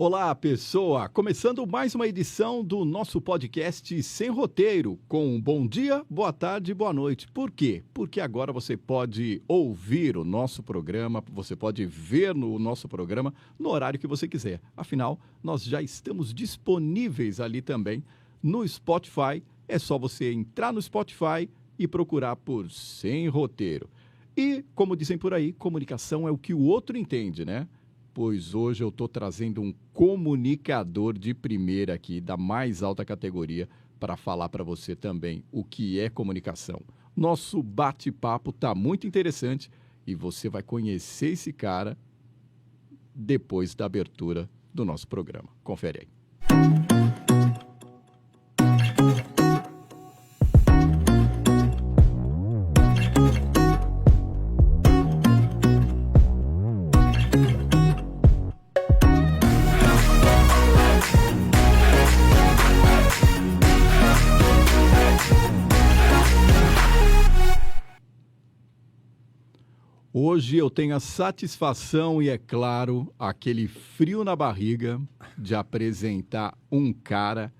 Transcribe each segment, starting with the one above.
Olá, pessoa! Começando mais uma edição do nosso podcast Sem Roteiro, com bom dia, boa tarde e boa noite. Por quê? Porque agora você pode ouvir o nosso programa, você pode ver o nosso programa no horário que você quiser. Afinal, nós já estamos disponíveis ali também no Spotify. É só você entrar no Spotify e procurar por Sem Roteiro. E, como dizem por aí, comunicação é o que o outro entende, né? Pois hoje eu estou trazendo um comunicador de primeira aqui, da mais alta categoria, para falar para você também o que é comunicação. Nosso bate-papo está muito interessante e você vai conhecer esse cara depois da abertura do nosso programa. Confere aí. Hoje eu tenho a satisfação e, é claro, aquele frio na barriga de apresentar um cara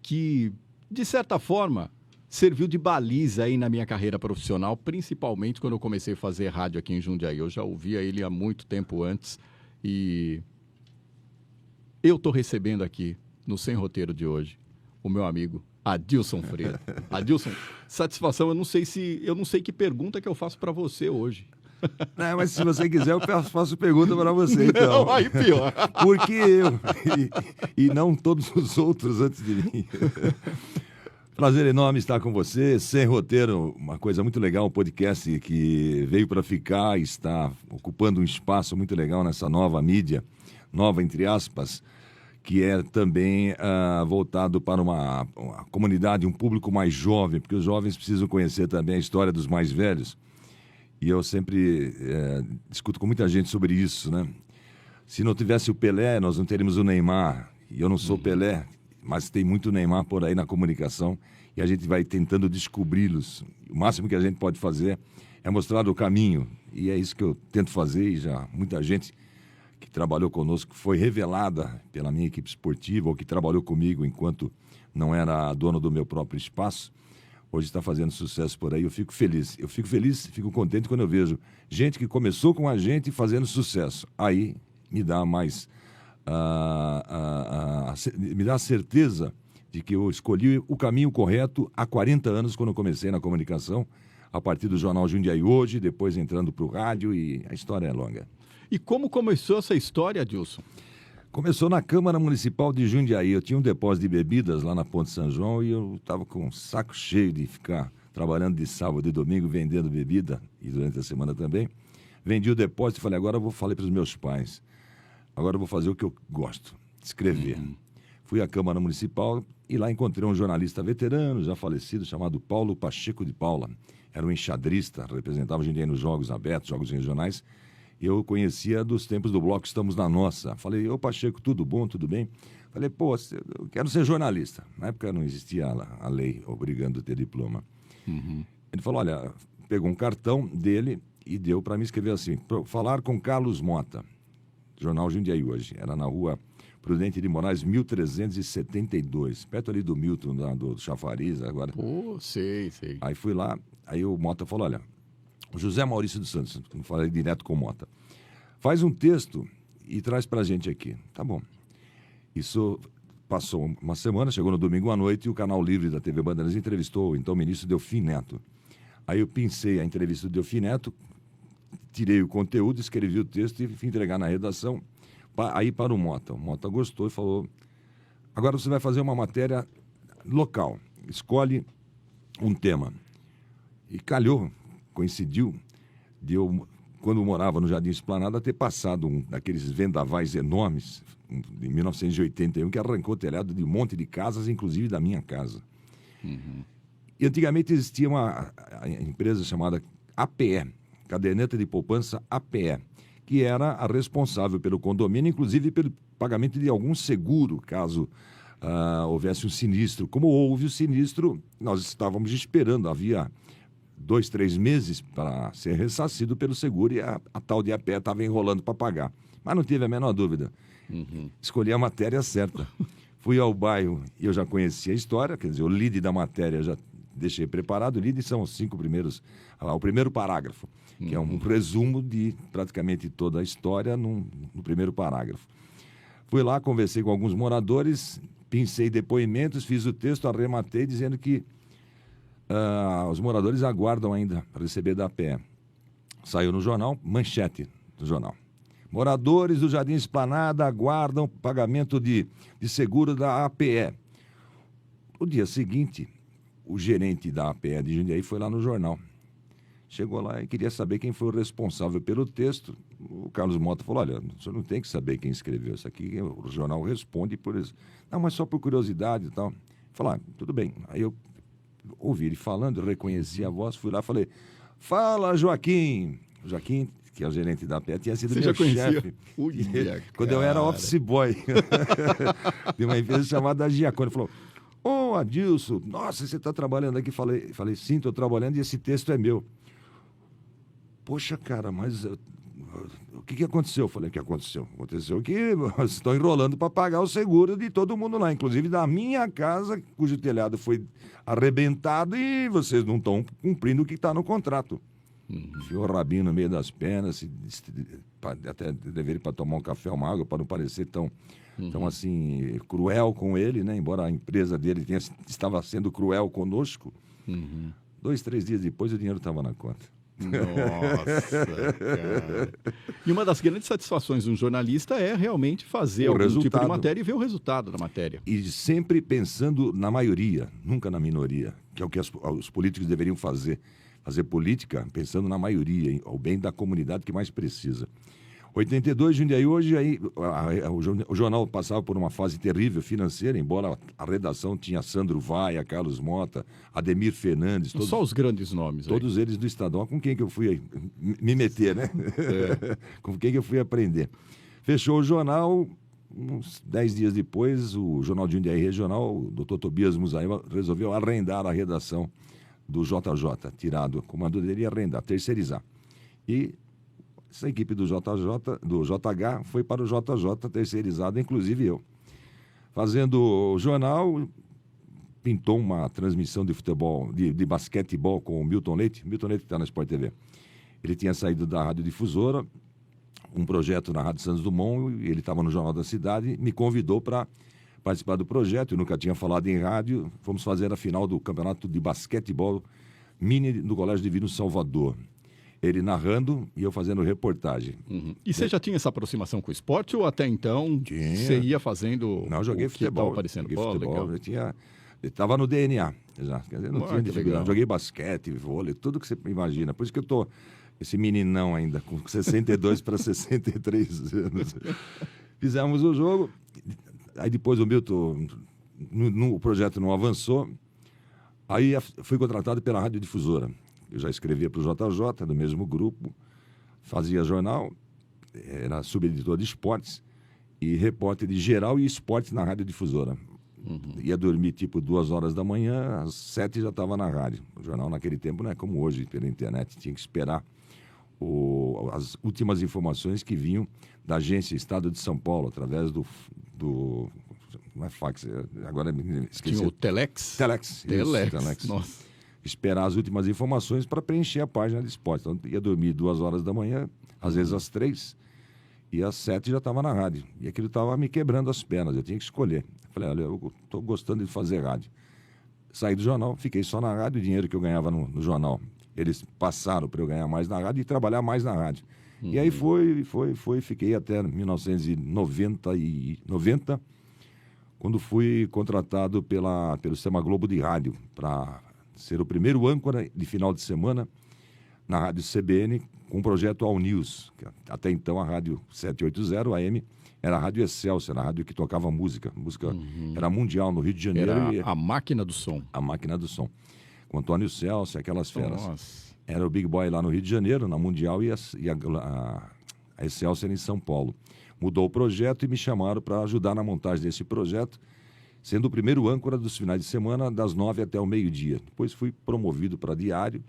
que, de certa forma, serviu de baliza aí na minha carreira profissional, principalmente quando eu comecei a fazer rádio aqui em Jundiaí. Eu já ouvia ele há muito tempo antes e eu estou recebendo aqui, no Sem Roteiro de hoje, o meu amigo Adilson Freire. Adilson, satisfação, eu não sei que pergunta que eu faço para você hoje. Não, mas se você quiser, eu faço pergunta para você, então. Não, aí pior. Porque eu e não todos os outros antes de mim. Prazer enorme estar com você. Sem Roteiro, uma coisa muito legal, um podcast que veio para ficar e está ocupando um espaço muito legal nessa nova mídia, nova entre aspas, que é também voltado para uma comunidade, um público mais jovem, porque os jovens precisam conhecer também a história dos mais velhos. E eu sempre discuto com muita gente sobre isso, né? Se não tivesse o Pelé, nós não teríamos o Neymar. E eu não sou Pelé, mas tem muito Neymar por aí na comunicação. E a gente vai tentando descobri-los. O máximo que a gente pode fazer é mostrar o caminho. E é isso que eu tento fazer. E já muita gente que trabalhou conosco foi revelada pela minha equipe esportiva ou que trabalhou comigo enquanto não era dono do meu próprio espaço. Hoje está fazendo sucesso por aí, eu fico feliz. Fico contente quando eu vejo gente que começou com a gente fazendo sucesso. Aí me dá mais... me dá a certeza de que eu escolhi o caminho correto há 40 anos, quando eu comecei na comunicação, a partir do Jornal Jundiaí Hoje, depois entrando para o rádio, e a história é longa. E como começou essa história, Adilson? Começou na Câmara Municipal de Jundiaí. Eu tinha um depósito de bebidas lá na Ponte São João e eu estava com um saco cheio de ficar trabalhando de sábado e domingo, vendendo bebida, e durante a semana também. Vendi o depósito e falei, falei para os meus pais, agora eu vou fazer o que eu gosto, escrever. Fui à Câmara Municipal e lá encontrei um jornalista veterano, já falecido, chamado Paulo Pacheco de Paula. Era um enxadrista, representava Jundiaí nos Jogos Abertos, Jogos Regionais. Eu conhecia dos tempos do bloco Estamos na Nossa. Falei, ô Pacheco, tudo bom, tudo bem? Falei, pô, eu quero ser jornalista. Na época não existia a lei obrigando a ter diploma. Ele falou, olha, pegou um cartão dele e deu para mim escrever assim, falar com Carlos Mota, Jornal Jundiaí Hoje. Era na rua Prudente de Moraes, 1372, perto ali do Milton, do Chafariz, agora. Pô, sei. Aí fui lá, aí o Mota falou, olha... O José Maurício dos Santos, não falei direto com o Mota, faz um texto e traz pra gente aqui. Tá bom. Isso passou uma semana, chegou no domingo à noite e o Canal Livre da TV Bandeirantes entrevistou então o ministro Delfim Neto. Aí eu pensei a entrevista do Delfim Neto, tirei o conteúdo, escrevi o texto e fui entregar na redação, aí para o Mota. O Mota gostou e falou, agora você vai fazer uma matéria local, escolhe um tema. E calhou, coincidiu de eu, quando eu morava no Jardim Esplanada, ter passado um daqueles vendavais enormes, em 1981, que arrancou o telhado de um monte de casas, inclusive da minha casa. E antigamente existia uma empresa chamada APE, Caderneta de Poupança APE, que era a responsável pelo condomínio, inclusive pelo pagamento de algum seguro, caso houvesse um sinistro. Como houve o sinistro, nós estávamos esperando, havia 2, 3 meses para ser ressarcido pelo seguro e a tal de APE estava enrolando para pagar. Mas não tive a menor dúvida. Escolhi a matéria certa. Fui ao bairro e eu já conhecia a história, quer dizer, o lead da matéria já deixei preparado. O lead são os 5 primeiros, o primeiro parágrafo, que é um resumo de praticamente toda a história no primeiro parágrafo. Fui lá, conversei com alguns moradores, pincei depoimentos, fiz o texto, arrematei dizendo que os moradores aguardam ainda para receber da APE. Saiu no jornal, manchete do jornal. Moradores do Jardim Esplanada aguardam pagamento de seguro da APE. No dia seguinte, o gerente da APE de Jundiaí foi lá no jornal. Chegou lá e queria saber quem foi o responsável pelo texto. O Carlos Mota falou, olha, o senhor não tem que saber quem escreveu isso aqui, o jornal responde por isso. Não, mas só por curiosidade e tal. Falei, tudo bem. Aí eu ouvi ele falando, reconheci a voz, fui lá e falei, fala, Joaquim. Joaquim, que é o gerente da APE, tinha sido meu chefe. Quando eu era office boy de uma empresa chamada Giacone. Ele falou, ô Adilson, nossa, você está trabalhando aqui? Falei, sim, estou trabalhando e esse texto é meu. Poxa, cara, mas o que aconteceu? Eu falei, o que aconteceu? Aconteceu que estão enrolando para pagar o seguro de todo mundo lá, inclusive da minha casa, cujo telhado foi arrebentado e vocês não estão cumprindo o que está no contrato. Enfiou o rabinho no meio das pernas, até deveria para tomar um café, uma água, para não parecer tão assim, cruel com ele, né? Embora a empresa dele estava sendo cruel conosco. 2, 3 dias depois o dinheiro estava na conta. Nossa, cara. E uma das grandes satisfações de um jornalista é realmente fazer algum tipo de matéria e ver o resultado da matéria. E sempre pensando na maioria, nunca na minoria, que é o que os políticos deveriam fazer. Fazer política pensando na maioria, ao bem da comunidade que mais precisa. 82, Jundiaí, hoje aí, o jornal passava por uma fase terrível financeira, embora a redação tinha Sandro Vaia, Carlos Mota, Ademir Fernandes. Só os grandes nomes. Todos eles do Estadão. Com quem que eu fui me meter, né? Com quem que eu fui aprender. Fechou o jornal, uns 10 dias depois, o Jornal de Jundiaí Regional, o doutor Tobias Musaíba, resolveu arrendar a redação do JJ, tirado o comando dele e arrendar, terceirizar. E essa equipe do JH foi para o JJ terceirizado, inclusive eu. Fazendo o jornal, pintou uma transmissão de futebol, de basquetebol com o Milton Leite. Milton Leite está na Sport TV. Ele tinha saído da Rádio Difusora, um projeto na Rádio Santos Dumont, e ele estava no Jornal da Cidade, me convidou para participar do projeto. Eu nunca tinha falado em rádio. Fomos fazer a final do campeonato de basquetebol mini do Colégio Divino Salvador. Ele narrando e eu fazendo reportagem. E você já tinha essa aproximação com o esporte ou até então você ia fazendo? Não, joguei futebol. Aparecendo futebol. Eu estava no DNA. Já. Quer dizer, não tinha dificuldade. Joguei basquete, vôlei, tudo que você imagina. Por isso que eu tô esse meninão ainda, com 62 para 63 anos. Fizemos o jogo. Aí depois o Milton, o projeto não avançou, aí fui contratado pela Rádio Difusora. Eu já escrevia para o JJ, do mesmo grupo, fazia jornal, era subeditor de esportes e repórter de geral e esportes na Rádio Difusora. Ia dormir tipo 2 horas da manhã, às 7 já estava na rádio. O jornal naquele tempo não é como hoje, pela internet, tinha que esperar as últimas informações que vinham da agência Estado de São Paulo, através do não é fax, agora esqueci. Tinha o Telex? Telex. Nossa. Esperar as últimas informações para preencher a página de esporte. Então, ia dormir 2 horas da manhã, às vezes às 3, e às 7 já estava na rádio. E aquilo estava me quebrando as pernas, eu tinha que escolher. Falei, olha, eu estou gostando de fazer rádio. Saí do jornal, fiquei só na rádio, o dinheiro que eu ganhava no jornal. Eles passaram para eu ganhar mais na rádio e trabalhar mais na rádio. E aí fiquei até 1990, quando fui contratado pelo Sistema Globo de Rádio para ser o primeiro âncora de final de semana na Rádio CBN com o projeto All News. Que até então a Rádio 780 AM era a Rádio Excelsior, era a rádio que tocava música. Música era mundial no Rio de Janeiro. Era a máquina do som. A máquina do som. Com Antônio Celso, aquelas feras. Nossa. Era o Big Boy lá no Rio de Janeiro, na Mundial, e a Excelsior em São Paulo. Mudou o projeto e me chamaram para ajudar na montagem desse projeto, sendo o primeiro âncora dos finais de semana, das 9 até o meio-dia. Depois fui promovido para diário.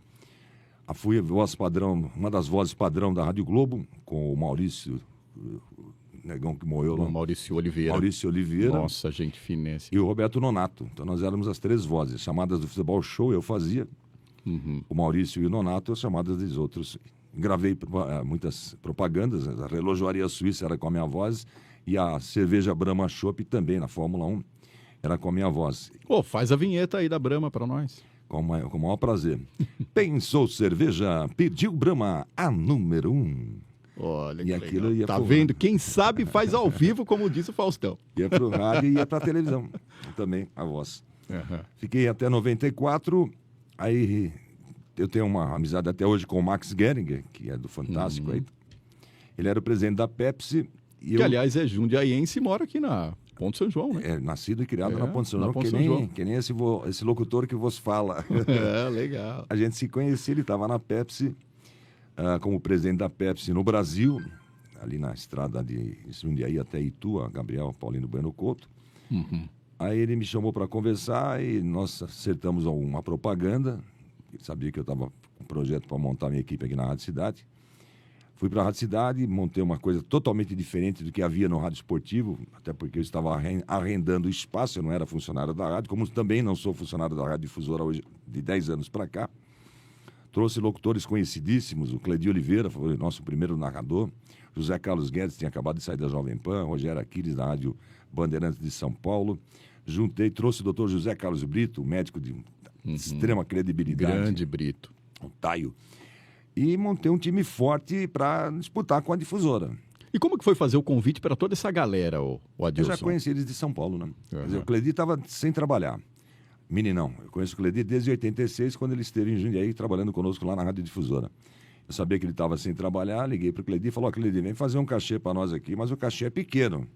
Fui voz padrão, uma das vozes padrão da Rádio Globo, com o Maurício negão que morreu lá. O Maurício Oliveira. Maurício Oliveira. Nossa, gente finíssima. E o Roberto Nonato. Então nós éramos as 3 vozes. Chamadas do Futebol Show eu fazia. O Maurício e o Nonato, as chamadas dos outros. Gravei muitas propagandas. A relojoaria suíça era com a minha voz. E a cerveja Brahma Chopp também, na Fórmula 1, era com a minha voz. Pô, faz a vinheta aí da Brahma para nós. Com o maior prazer. Pensou cerveja, pediu Brahma, a número 1. Olha, E aquilo ia tá pro... vendo? Quem sabe faz ao vivo, como disse o Faustão. Ia pro rádio e ia pra televisão. Também, a voz. Fiquei até 94, aí eu tenho uma amizade até hoje com o Max Geringer, que é do Fantástico. Aí. Ele era o presidente da Pepsi. E que, aliás, é jundiaiense e mora aqui na Ponte São João, né? É, nascido e criado na Ponte São na João, Ponte São João. Que nem esse locutor que vos fala. É, legal. A gente se conhecia, ele estava na Pepsi, como presidente da Pepsi no Brasil, ali na estrada de Jundiaí até Itu, a Gabriel Paulino Bueno Couto. Aí ele me chamou para conversar e nós acertamos uma propaganda. Ele sabia que eu estava com um projeto para montar minha equipe aqui na Rádio Cidade. Fui para a Rádio Cidade, montei uma coisa totalmente diferente do que havia no rádio esportivo, até porque eu estava arrendando espaço, eu não era funcionário da rádio, como também não sou funcionário da Rádio Difusora hoje, de 10 anos para cá. Trouxe locutores conhecidíssimos, o Cledir Oliveira foi o nosso primeiro narrador, José Carlos Guedes tinha acabado de sair da Jovem Pan, Rogério Aquiles da Rádio Bandeirantes de São Paulo. Trouxe o doutor José Carlos Brito, médico de extrema credibilidade. Grande Brito. O Taio. E montei um time forte para disputar com a Difusora. E como que foi fazer o convite para toda essa galera, o Adilson? Eu já conheci eles de São Paulo, né? Quer dizer, o Cledir estava sem trabalhar. Meninão. Eu conheço o Cledir desde 86, quando ele esteve em Jundiaí, trabalhando conosco lá na Rádio Difusora. Eu sabia que ele estava sem trabalhar, liguei para o Cledir e falou, Cledir, vem fazer um cachê para nós aqui, mas o cachê é pequeno.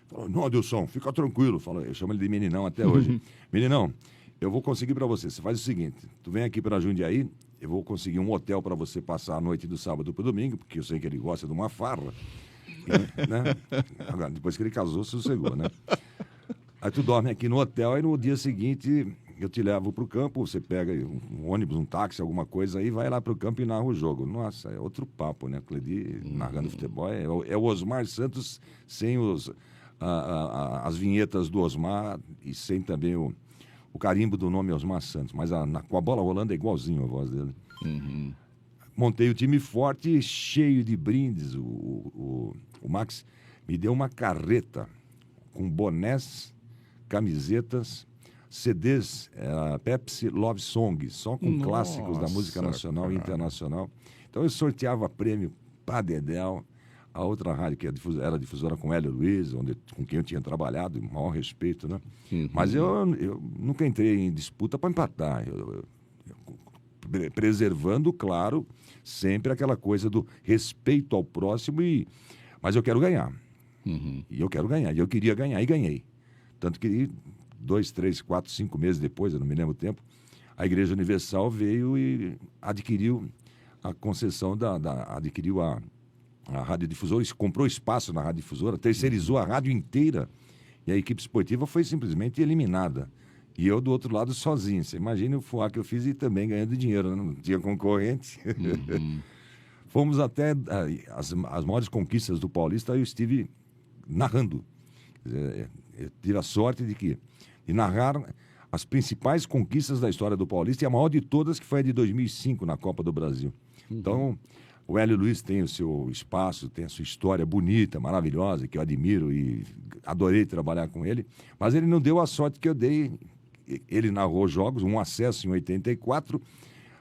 Falou, não, Adilson, fica tranquilo. Falou, eu chamo ele de Meninão até hoje. Meninão, eu vou conseguir para você. Você faz o seguinte, tu vem aqui para Jundiaí, eu vou conseguir um hotel para você passar a noite do sábado para o domingo, porque eu sei que ele gosta de uma farra. E, né? Agora, depois que ele casou, sossegou, né? Aí tu dorme aqui no hotel e no dia seguinte eu te levo para o campo, você pega um ônibus, um táxi, alguma coisa aí, vai lá para o campo e narra o jogo. Nossa, é outro papo, né? Cledir narrando futebol. É o Osmar Santos sem as vinhetas do Osmar e sem também o carimbo do nome Osmar Santos, mas com a bola rolando é igualzinho a voz dele. Montei o time forte, cheio de brindes. O Max me deu uma carreta com bonés, camisetas, CDs, Pepsi Love Song, só com clássicos da música nacional e internacional. Então eu sorteava prêmio para Dedéu, a outra rádio que era difusora com Hélio Luiz, com quem eu tinha trabalhado, maior respeito, né? Mas eu nunca entrei em disputa para empatar. Preservando, claro, sempre aquela coisa do respeito ao próximo, mas eu quero ganhar. E eu quero ganhar, e eu queria ganhar, e ganhei. Tanto que 2, 3, 4, 5 meses depois, eu não me lembro o tempo, a Igreja Universal veio e adquiriu a concessão, adquiriu a Rádio Difusora, comprou espaço na Rádio Difusora, terceirizou a rádio inteira, e a equipe esportiva foi simplesmente eliminada. E eu do outro lado sozinho. Você imagina o fuá que eu fiz e também ganhando dinheiro, né? Não tinha concorrente. Fomos até as maiores conquistas do Paulista, eu estive narrando. Eu tive a sorte de narrar as principais conquistas da história do Paulista, e a maior de todas, que foi a de 2005, na Copa do Brasil. Então, o Hélio Luiz tem o seu espaço, tem a sua história bonita, maravilhosa, que eu admiro e adorei trabalhar com ele, mas ele não deu a sorte que eu dei. Ele narrou jogos, um acesso em 84,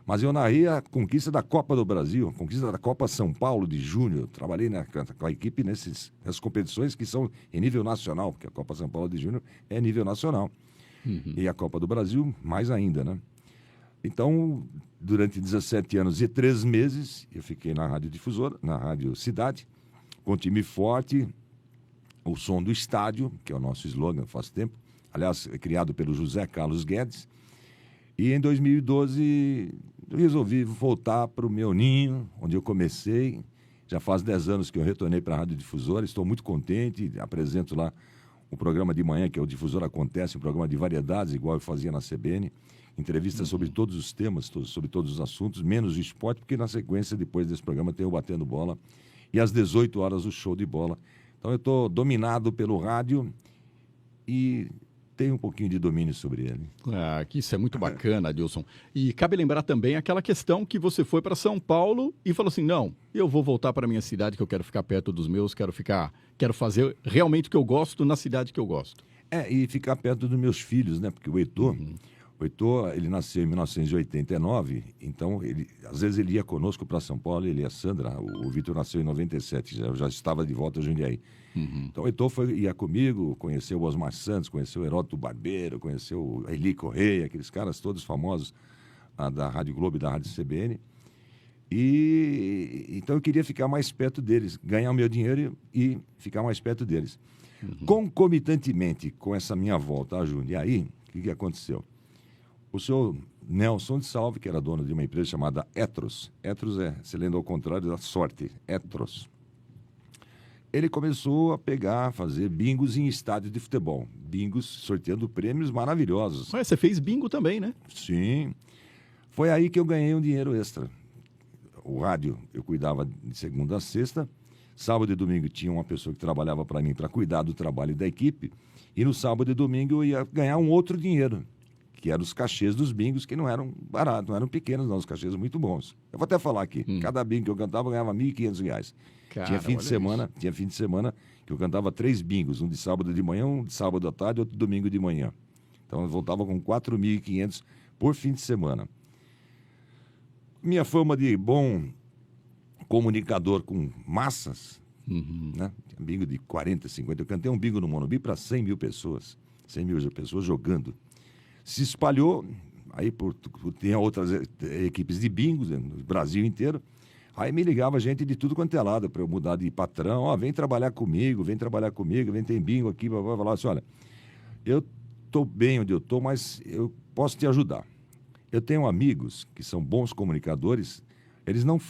mas eu narrei a conquista da Copa do Brasil, a conquista da Copa São Paulo de Júnior. Trabalhei com a equipe nessas competições que são em nível nacional, porque a Copa São Paulo de Júnior é nível nacional. E a Copa do Brasil, mais ainda, né? Então, durante 17 anos e 3 meses, eu fiquei na Rádio Difusora, na Rádio Cidade, com um time forte, o som do estádio, que é o nosso slogan faz tempo, aliás, criado pelo José Carlos Guedes. E em 2012, eu resolvi voltar para o meu ninho, onde eu comecei. Já faz 10 anos que eu retornei para a Rádio Difusora, estou muito contente, apresento lá o programa de manhã, que é o Difusora Acontece, um programa de variedades, igual eu fazia na CBN, entrevistas sobre todos os temas, sobre todos os assuntos, menos o esporte, porque na sequência, depois desse programa, tem o Batendo Bola, e às 18 horas o Show de Bola. Então eu estou dominado pelo rádio e tenho um pouquinho de domínio sobre ele. Ah, que isso é muito bacana, Adilson. E cabe lembrar também aquela questão que você foi para São Paulo e falou assim, não, eu vou voltar para minha cidade que eu quero ficar perto dos meus, quero fazer realmente o que eu gosto na cidade que eu gosto. E ficar perto dos meus filhos, né? Porque o Heitor, ele nasceu em 1989, então às vezes ele ia conosco para São Paulo, ele e a Sandra, o Vitor nasceu em 97, já estava de volta a Jundiaí. Então o Heitor ia comigo, conheceu o Osmar Santos, conheceu o Heródoto Barbeiro, conheceu o Eli Correia, aqueles caras todos famosos da Rádio Globo e da Rádio CBN. Então eu queria ficar mais perto deles, ganhar o meu dinheiro e ficar mais perto deles. Concomitantemente com essa minha volta a Jundiaí, o que aconteceu? O senhor Nelson de Salve, que era dono de uma empresa chamada Etros se lendo ao contrário da sorte, Etros. Ele começou a fazer bingos em estádios de futebol. Bingos sorteando prêmios maravilhosos. Mas você fez bingo também, né? Sim. Foi aí que eu ganhei um dinheiro extra. O rádio eu cuidava de segunda a sexta. Sábado e domingo tinha uma pessoa que trabalhava para mim para cuidar do trabalho da equipe. E no sábado e domingo eu ia ganhar um outro dinheiro, que eram os cachês dos bingos, que não eram baratos, não eram pequenos, não, os cachês muito bons. Eu vou até falar aqui, cada bingo que eu cantava eu ganhava R$ 1.500. Cara, tinha fim de semana que eu cantava 3 bingos, um de sábado de manhã, um de sábado à tarde, outro de domingo de manhã. Então eu voltava com R$ 4.500 por fim de semana. Minha fama de bom comunicador com massas, né? Tinha bingo de 40, 50, eu cantei um bingo no Morumbi para 100 mil pessoas jogando. Se espalhou, aí tinha outras equipes de bingos no Brasil inteiro. Aí me ligava gente de tudo quanto é lado para eu mudar de patrão. Vem trabalhar comigo, vem ter bingo aqui. Vai falar assim, olha, eu estou bem onde eu estou, mas eu posso te ajudar. Eu tenho amigos que são bons comunicadores, eles não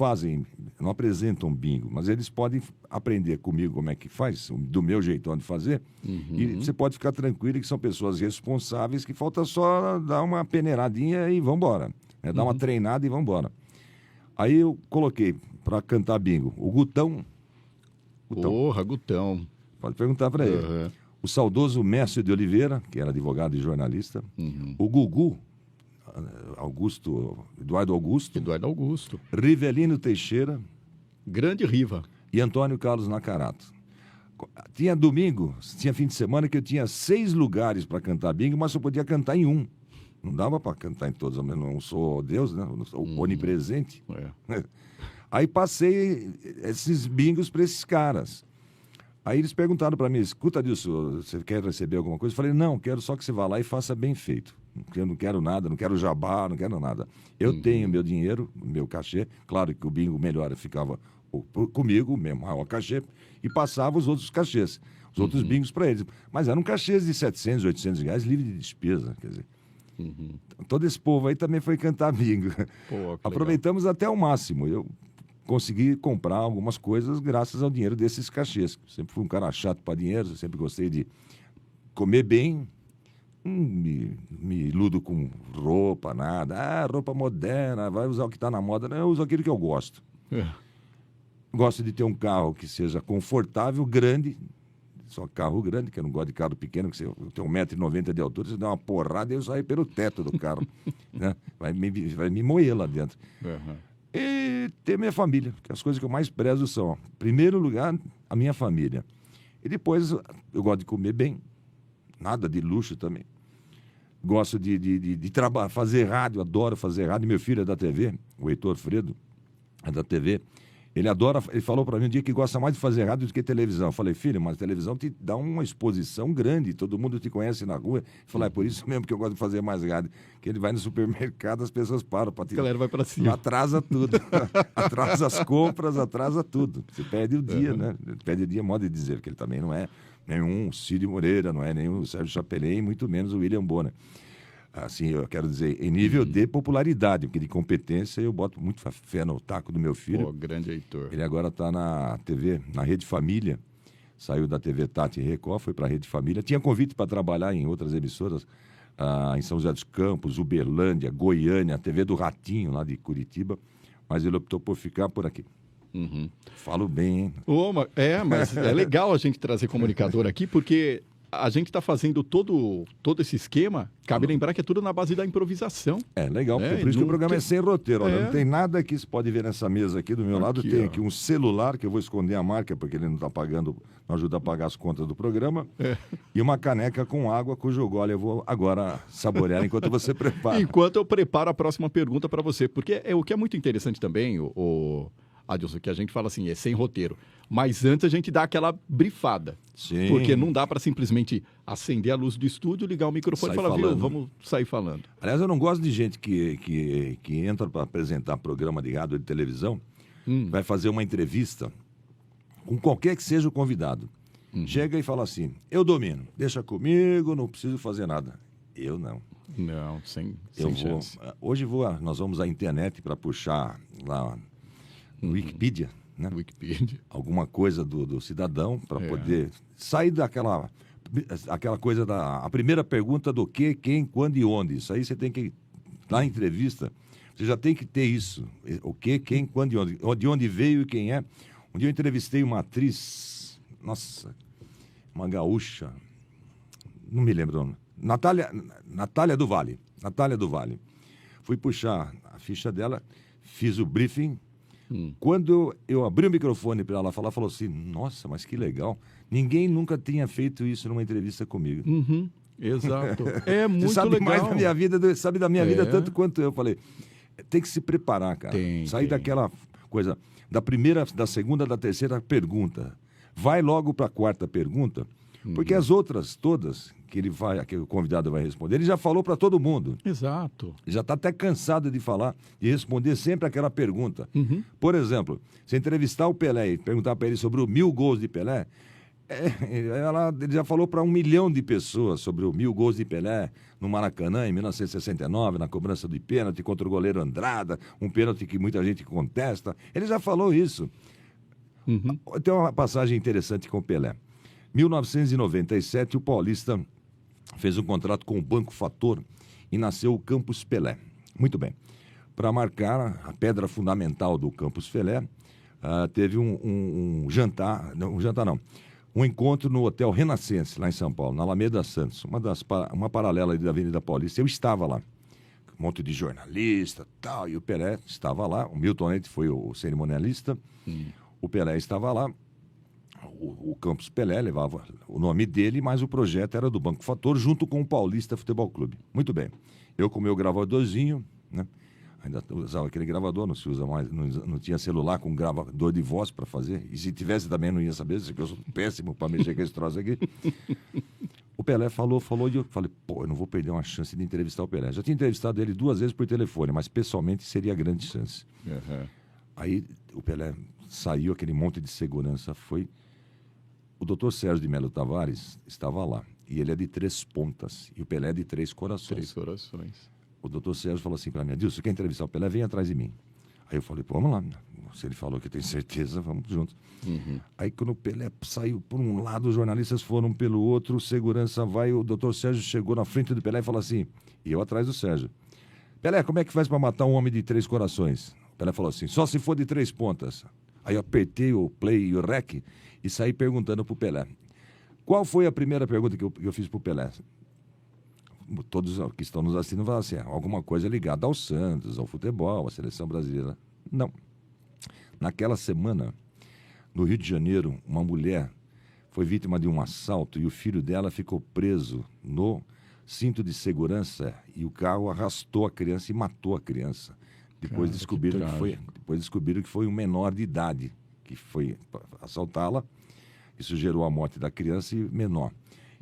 apresentam bingo, mas eles podem aprender comigo como é que faz, do meu jeitão de fazer, e você pode ficar tranquilo que são pessoas responsáveis, que falta só dar uma peneiradinha e vambora, né? Dar uma treinada e vambora. Aí eu coloquei para cantar bingo o Gutão. Porra, Gutão. Pode perguntar para ele. O saudoso Mércio de Oliveira, que era advogado e jornalista. O Gugu, Eduardo Augusto. Rivelino Teixeira. Grande Riva. E Antônio Carlos Nakarato. Tinha domingo, tinha fim de semana que eu tinha 6 lugares para cantar bingo, mas eu podia cantar em um. Não dava para cantar em todos, eu não sou Deus, né? Eu não sou onipresente. Aí passei esses bingos para esses caras. Aí eles perguntaram para mim, escuta, Adilson, você quer receber alguma coisa? Eu falei, não, quero só que você vá lá e faça bem feito. Eu não quero nada, não quero jabá, não quero nada. Eu tenho meu dinheiro, meu cachê. Claro que o bingo melhor ficava comigo, meu maior cachê, e passava os outros cachês, os outros bingos para eles. Mas eram cachês de R$700, R$800, livre de despesa, quer dizer. Todo esse povo aí também foi cantar bingo. Pô, aproveitamos até o máximo. Eu consegui comprar algumas coisas graças ao dinheiro desses cachês. Sempre fui um cara chato para dinheiro, sempre gostei de comer bem. Me iludo com roupa, nada. Roupa moderna, vai usar o que está na moda. Não, eu uso aquilo que eu gosto. Gosto de ter um carro que seja confortável, grande. Só carro grande, que eu não gosto de carro pequeno, que eu tenho 1,90 m de altura, você dá uma porrada e eu saio pelo teto do carro. Né? Vai me moer lá dentro. E ter minha família, que as coisas que eu mais prezo são, em primeiro lugar, a minha família. E depois, eu gosto de comer bem, nada de luxo também. Gosto de trabalhar, fazer rádio, adoro fazer rádio. Meu filho é da TV, o Heitor Fredo, é da TV. Ele falou para mim um dia que gosta mais de fazer rádio do que televisão. Eu falei, filho, mas televisão te dá uma exposição grande, todo mundo te conhece na rua. Ele falou, é por isso mesmo que eu gosto de fazer mais rádio. Que ele vai no supermercado, as pessoas param para te... A galera vai para cima. Atrasa tudo. Atrasa as compras, atrasa tudo. Você perde o dia, né? Perde o dia, modo de dizer, que ele também não é nenhum Cid Moreira, não é nenhum Sérgio Chapelin, muito menos o William Bonner. Assim, eu quero dizer, em nível de popularidade, porque de competência eu boto muito fé no taco do meu filho. Pô, grande Heitor. Ele agora está na TV, na Rede Família, saiu da TV Tati Record, foi para a Rede Família. Tinha convite para trabalhar em outras emissoras, em São José dos Campos, Uberlândia, Goiânia, a TV do Ratinho, lá de Curitiba, mas ele optou por ficar por aqui. Uhum. Falo bem, hein? Mas é legal a gente trazer comunicador aqui, porque a gente está fazendo todo esse esquema. Cabe lembrar que é tudo na base da improvisação. É legal, É, por isso que o programa é sem roteiro. Olha, É. não tem nada aqui, você pode ver nessa mesa aqui do meu lado. Aqui, Tem ó. aqui um celular, que eu vou esconder a marca, porque ele não está pagando, não ajuda a pagar as contas do programa. É. E uma caneca com água, cujo gole eu vou agora saborear enquanto você prepara. Enquanto eu preparo a próxima pergunta para você. Porque o que é muito interessante também, Adilson, que a gente fala assim, é sem roteiro. Mas antes a gente dá aquela brifada. Sim. Porque não dá para simplesmente acender a luz do estúdio, ligar o microfone e Sai falar, viu, falando. vamos sair falando. Aliás, eu não gosto de gente que entra para apresentar programa de rádio ou de televisão, vai fazer uma entrevista com qualquer que seja o convidado. Chega e fala assim, eu domino, deixa comigo, não preciso fazer nada. Eu não. Não, sem chance. Hoje nós vamos à internet para puxar lá no Wikipedia, né? Wikipedia. Alguma coisa do cidadão para poder sair daquela coisa a primeira pergunta do que, quem, quando e onde. Isso aí você tem que, na entrevista, você já tem que ter isso. O que, quem, quando e onde. De onde veio e quem é. Um dia eu entrevistei uma atriz, nossa, uma gaúcha, não me lembro o nome. Natália do Vale. Natália do Vale. Fui puxar a ficha dela, fiz o briefing. Quando eu abri o microfone para ela falar, falou assim, nossa, mas que legal. Ninguém nunca tinha feito isso numa entrevista comigo. Uhum, exato. É muito Você sabe legal. mais da minha vida, sabe da minha vida tanto quanto eu. Falei, tem que se preparar, cara. Sair daquela coisa, da primeira, da segunda, da terceira pergunta. Vai logo para a quarta pergunta, porque as outras todas que o convidado vai responder, ele já falou para todo mundo. Exato. Ele já está até cansado de falar, de responder sempre aquela pergunta. Por exemplo, se entrevistar o Pelé e perguntar para ele sobre o 1000 gols de Pelé, ele já falou para 1 milhão de pessoas sobre o 1000 gols de Pelé no Maracanã, em 1969, na cobrança de pênalti contra o goleiro Andrada, um pênalti que muita gente contesta. Ele já falou isso. Tem uma passagem interessante com o Pelé. 1997, o Paulista fez um contrato com o Banco Fator e nasceu o Campus Pelé. Muito bem. Para marcar a pedra fundamental do Campus Pelé, teve um jantar, um encontro no Hotel Renascença, lá em São Paulo, na Alameda Santos, uma paralela ali da Avenida Paulista. Eu estava lá, um monte de jornalista tal, e o Pelé estava lá, o Milton Leite foi o cerimonialista, o Pelé estava lá, o Campus Pelé levava o nome dele, mas o projeto era do Banco Fator, junto com o Paulista Futebol Clube. Muito bem. Eu com o meu gravadorzinho, né? Ainda usava aquele gravador, não se usa mais, não tinha celular com gravador de voz para fazer. E se tivesse também não ia saber, porque eu sou péssimo para mexer com esse troço aqui. O Pelé falou e eu falei, eu não vou perder uma chance de entrevistar o Pelé. Já tinha entrevistado ele 2 vezes por telefone, mas pessoalmente seria a grande chance. Aí o Pelé saiu, aquele monte de segurança foi... O doutor Sérgio de Melo Tavares estava lá, e ele é de 3 pontas, e o Pelé é de 3 corações. 3 corações. O doutor Sérgio falou assim para mim, Adilson, quer entrevistar o Pelé? Vem atrás de mim. Aí eu falei, vamos lá. Se ele falou que tem certeza, vamos juntos. Aí quando o Pelé saiu por um lado, os jornalistas foram pelo outro, o segurança vai, o doutor Sérgio chegou na frente do Pelé e falou assim, e eu atrás do Sérgio, Pelé, como é que faz para matar um homem de 3 corações? O Pelé falou assim, só se for de 3 pontas. Aí eu apertei o play e o rec e saí perguntando pro Pelé. Qual foi a primeira pergunta que eu fiz pro Pelé? Todos que estão nos assistindo falam assim, alguma coisa ligada ao Santos, ao futebol, à seleção brasileira. Não. Naquela semana, no Rio de Janeiro, uma mulher foi vítima de um assalto e o filho dela ficou preso no cinto de segurança e o carro arrastou a criança e matou a criança. Depois descobriram que foi um menor de idade que foi assaltá-la. Isso gerou a morte da criança e menor.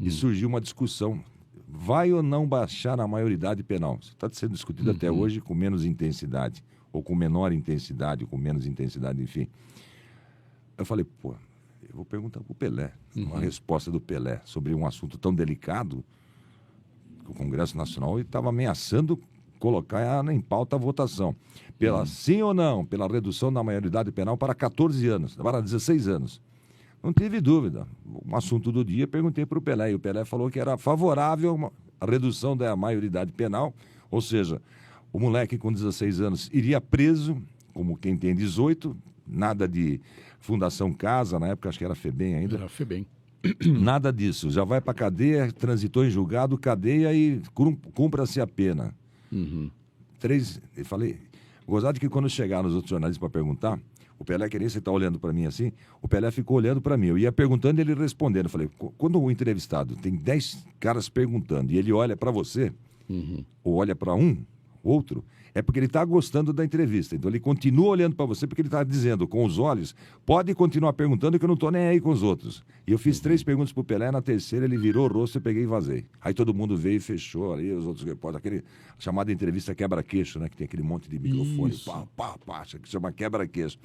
E surgiu uma discussão. Vai ou não baixar a maioridade penal? Isso está sendo discutido até hoje com menos intensidade, ou com menor intensidade, ou com menos intensidade, enfim. Eu falei, eu vou perguntar para o Pelé, uma resposta do Pelé sobre um assunto tão delicado, que o Congresso Nacional estava ameaçando colocar em pauta a votação. Sim ou não, pela redução da maioridade penal para 14 anos, para 16 anos. Não tive dúvida. Um assunto do dia, perguntei para o Pelé, e o Pelé falou que era favorável à redução da maioridade penal, ou seja, o moleque com 16 anos iria preso, como quem tem 18, nada de Fundação Casa, na época acho que era FEBEM ainda. Era FEBEM. Nada disso. Já vai para cadeia, transitou em julgado, cadeia e cumpra-se a pena. Eu falei, gozado que quando chegaram os outros jornalistas para perguntar, o Pelé, que nem você está olhando para mim assim, o Pelé ficou olhando para mim. Eu ia perguntando e ele respondendo. Eu falei, quando o entrevistado tem 10 caras perguntando e ele olha para você, ou olha para outro, é porque ele está gostando da entrevista. Então ele continua olhando para você porque ele está dizendo com os olhos, pode continuar perguntando que eu não estou nem aí com os outros. E eu fiz 3 perguntas para o Pelé, na terceira ele virou o rosto, eu peguei e vazei. Aí todo mundo veio e fechou ali, os outros repórteres, aquele chamada entrevista quebra-queixo, né? Que tem aquele monte de microfone, que chama quebra-queixo.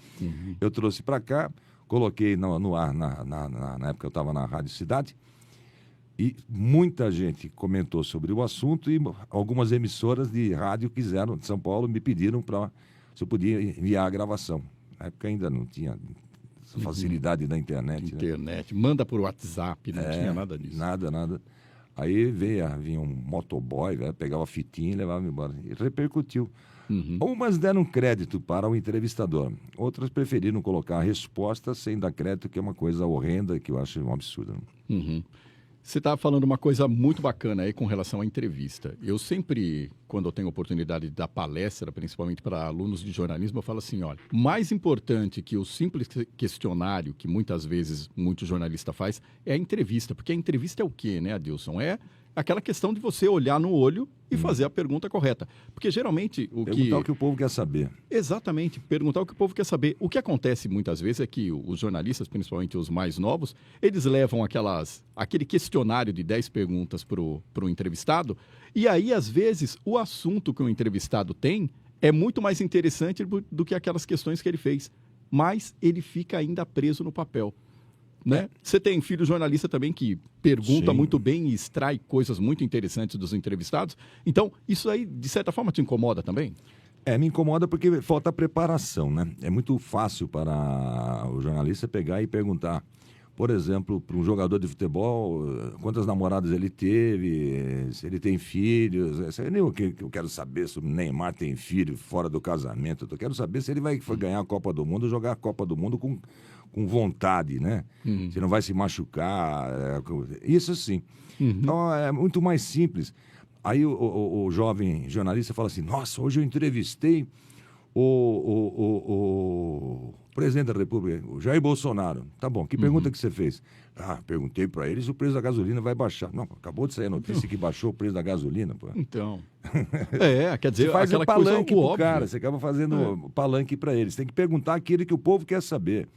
Eu trouxe para cá, coloquei no ar, na época eu estava na Rádio Cidade, e muita gente comentou sobre o assunto e algumas emissoras de rádio de São Paulo, me pediram se eu podia enviar a gravação. Na época ainda não tinha essa facilidade da internet. Internet, né? Manda por WhatsApp, não tinha nada disso. Nada. Aí vinha um motoboy, pegava a fitinha e levava embora. E repercutiu. Umas deram crédito para o entrevistador, outras preferiram colocar a resposta sem dar crédito, que é uma coisa horrenda, que eu acho um absurdo. Você estava falando uma coisa muito bacana aí com relação à entrevista. Eu sempre, quando eu tenho oportunidade de dar palestra, principalmente para alunos de jornalismo, eu falo assim, olha, mais importante que o simples questionário que muitas vezes muito jornalista faz é a entrevista. Porque a entrevista é o quê, né, Adilson? É aquela questão de você olhar no olho e fazer a pergunta correta. Porque geralmente perguntar o que o povo quer saber. Exatamente, perguntar o que o povo quer saber. O que acontece muitas vezes é que os jornalistas, principalmente os mais novos, eles levam aquele questionário de 10 perguntas para o entrevistado, e aí, às vezes, o assunto que o entrevistado tem é muito mais interessante do que aquelas questões que ele fez. Mas ele fica ainda preso no papel. Né? Você tem filho jornalista também que pergunta muito bem e extrai coisas muito interessantes dos entrevistados. Então, isso aí, de certa forma, te incomoda também? Me incomoda porque falta preparação, né? É muito fácil para o jornalista pegar e perguntar, por exemplo, para um jogador de futebol, quantas namoradas ele teve, se ele tem filhos. Isso é nem o que eu quero saber se o Neymar tem filho fora do casamento. Eu quero saber se ele vai ganhar a Copa do Mundo, jogar a Copa do Mundo com vontade, né? Você não vai se machucar, isso sim. Então é muito mais simples. Aí o jovem jornalista fala assim, nossa, hoje eu entrevistei o presidente da República, o Jair Bolsonaro. Tá bom, que pergunta que você fez? Perguntei para ele se o preço da gasolina vai baixar. Não, acabou de sair a notícia que baixou o preço da gasolina, pô. Então, quer dizer, você faz aquela palanque coisa pro cara, você acaba fazendo palanque para eles. Tem que perguntar aquilo que o povo quer saber.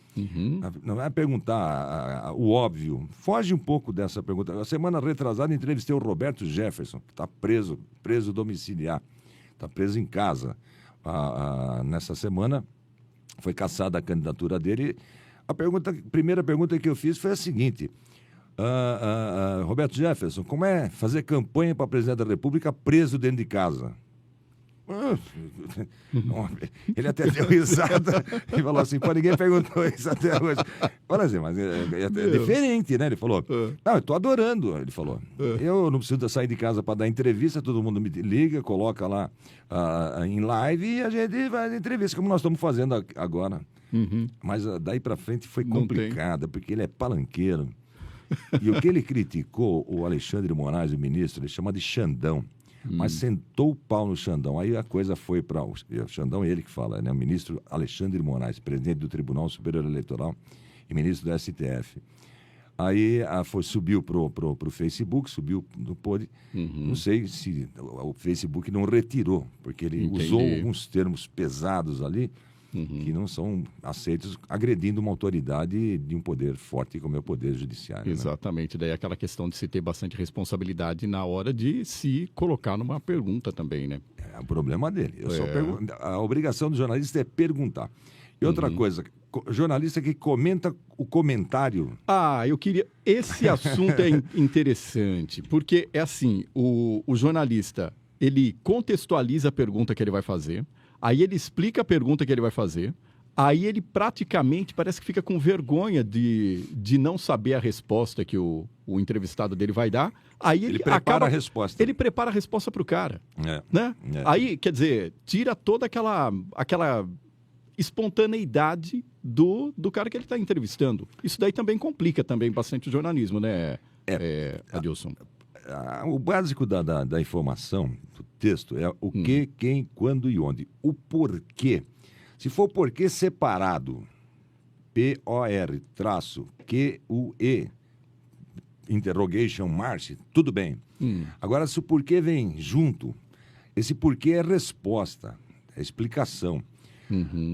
Não é perguntar o óbvio. Foge um pouco dessa pergunta. A semana retrasada entrevistei o Roberto Jefferson, que está preso domiciliar, está preso em casa. Nessa semana foi cassada a candidatura dele. A primeira pergunta que eu fiz foi a seguinte: Roberto Jefferson, como é fazer campanha para presidente da República preso dentro de casa? Ele até deu risada e falou assim, ninguém perguntou isso até hoje. Olha assim, mas é diferente, né? Ele falou, não, eu estou adorando, ele falou. Eu não preciso sair de casa para dar entrevista, todo mundo me liga, coloca lá em live e a gente faz entrevista, como nós estamos fazendo agora. Mas daí para frente foi complicado, porque ele é palanqueiro. E o que ele criticou, o Alexandre Moraes, o ministro, ele chama de Xandão. Mas sentou o pau no Xandão. Aí a coisa foi para o Xandão, ele que fala, né? O ministro Alexandre Moraes, presidente do Tribunal Superior Eleitoral e ministro do STF. Aí subiu pro Facebook, subiu no Pod. Não sei se o Facebook não retirou, porque ele usou alguns termos pesados ali, que não são aceitos, agredindo uma autoridade de um poder forte como é o Poder Judiciário. Exatamente. Daí aquela questão de se ter bastante responsabilidade na hora de se colocar numa pergunta também, né? É o problema dele. A obrigação do jornalista é perguntar. E outra coisa, jornalista que comenta o comentário. Eu queria... Esse assunto é interessante, porque é assim, o jornalista, ele contextualiza a pergunta que ele vai fazer, aí ele explica a pergunta que ele vai fazer, aí ele praticamente parece que fica com vergonha de não saber a resposta que o entrevistado dele vai dar. Aí ele prepara a resposta. Ele prepara a resposta para o cara. Né? Aí, quer dizer, tira toda aquela espontaneidade do cara que ele está entrevistando. Isso daí também complica também bastante o jornalismo, né, Adilson? O básico da informação, do texto, é o que, quem, quando e onde. O porquê. Se for porquê separado, P-O-R, traço, Q-U-E, interrogation mark, tudo bem. Agora, se o porquê vem junto, esse porquê é resposta, é explicação.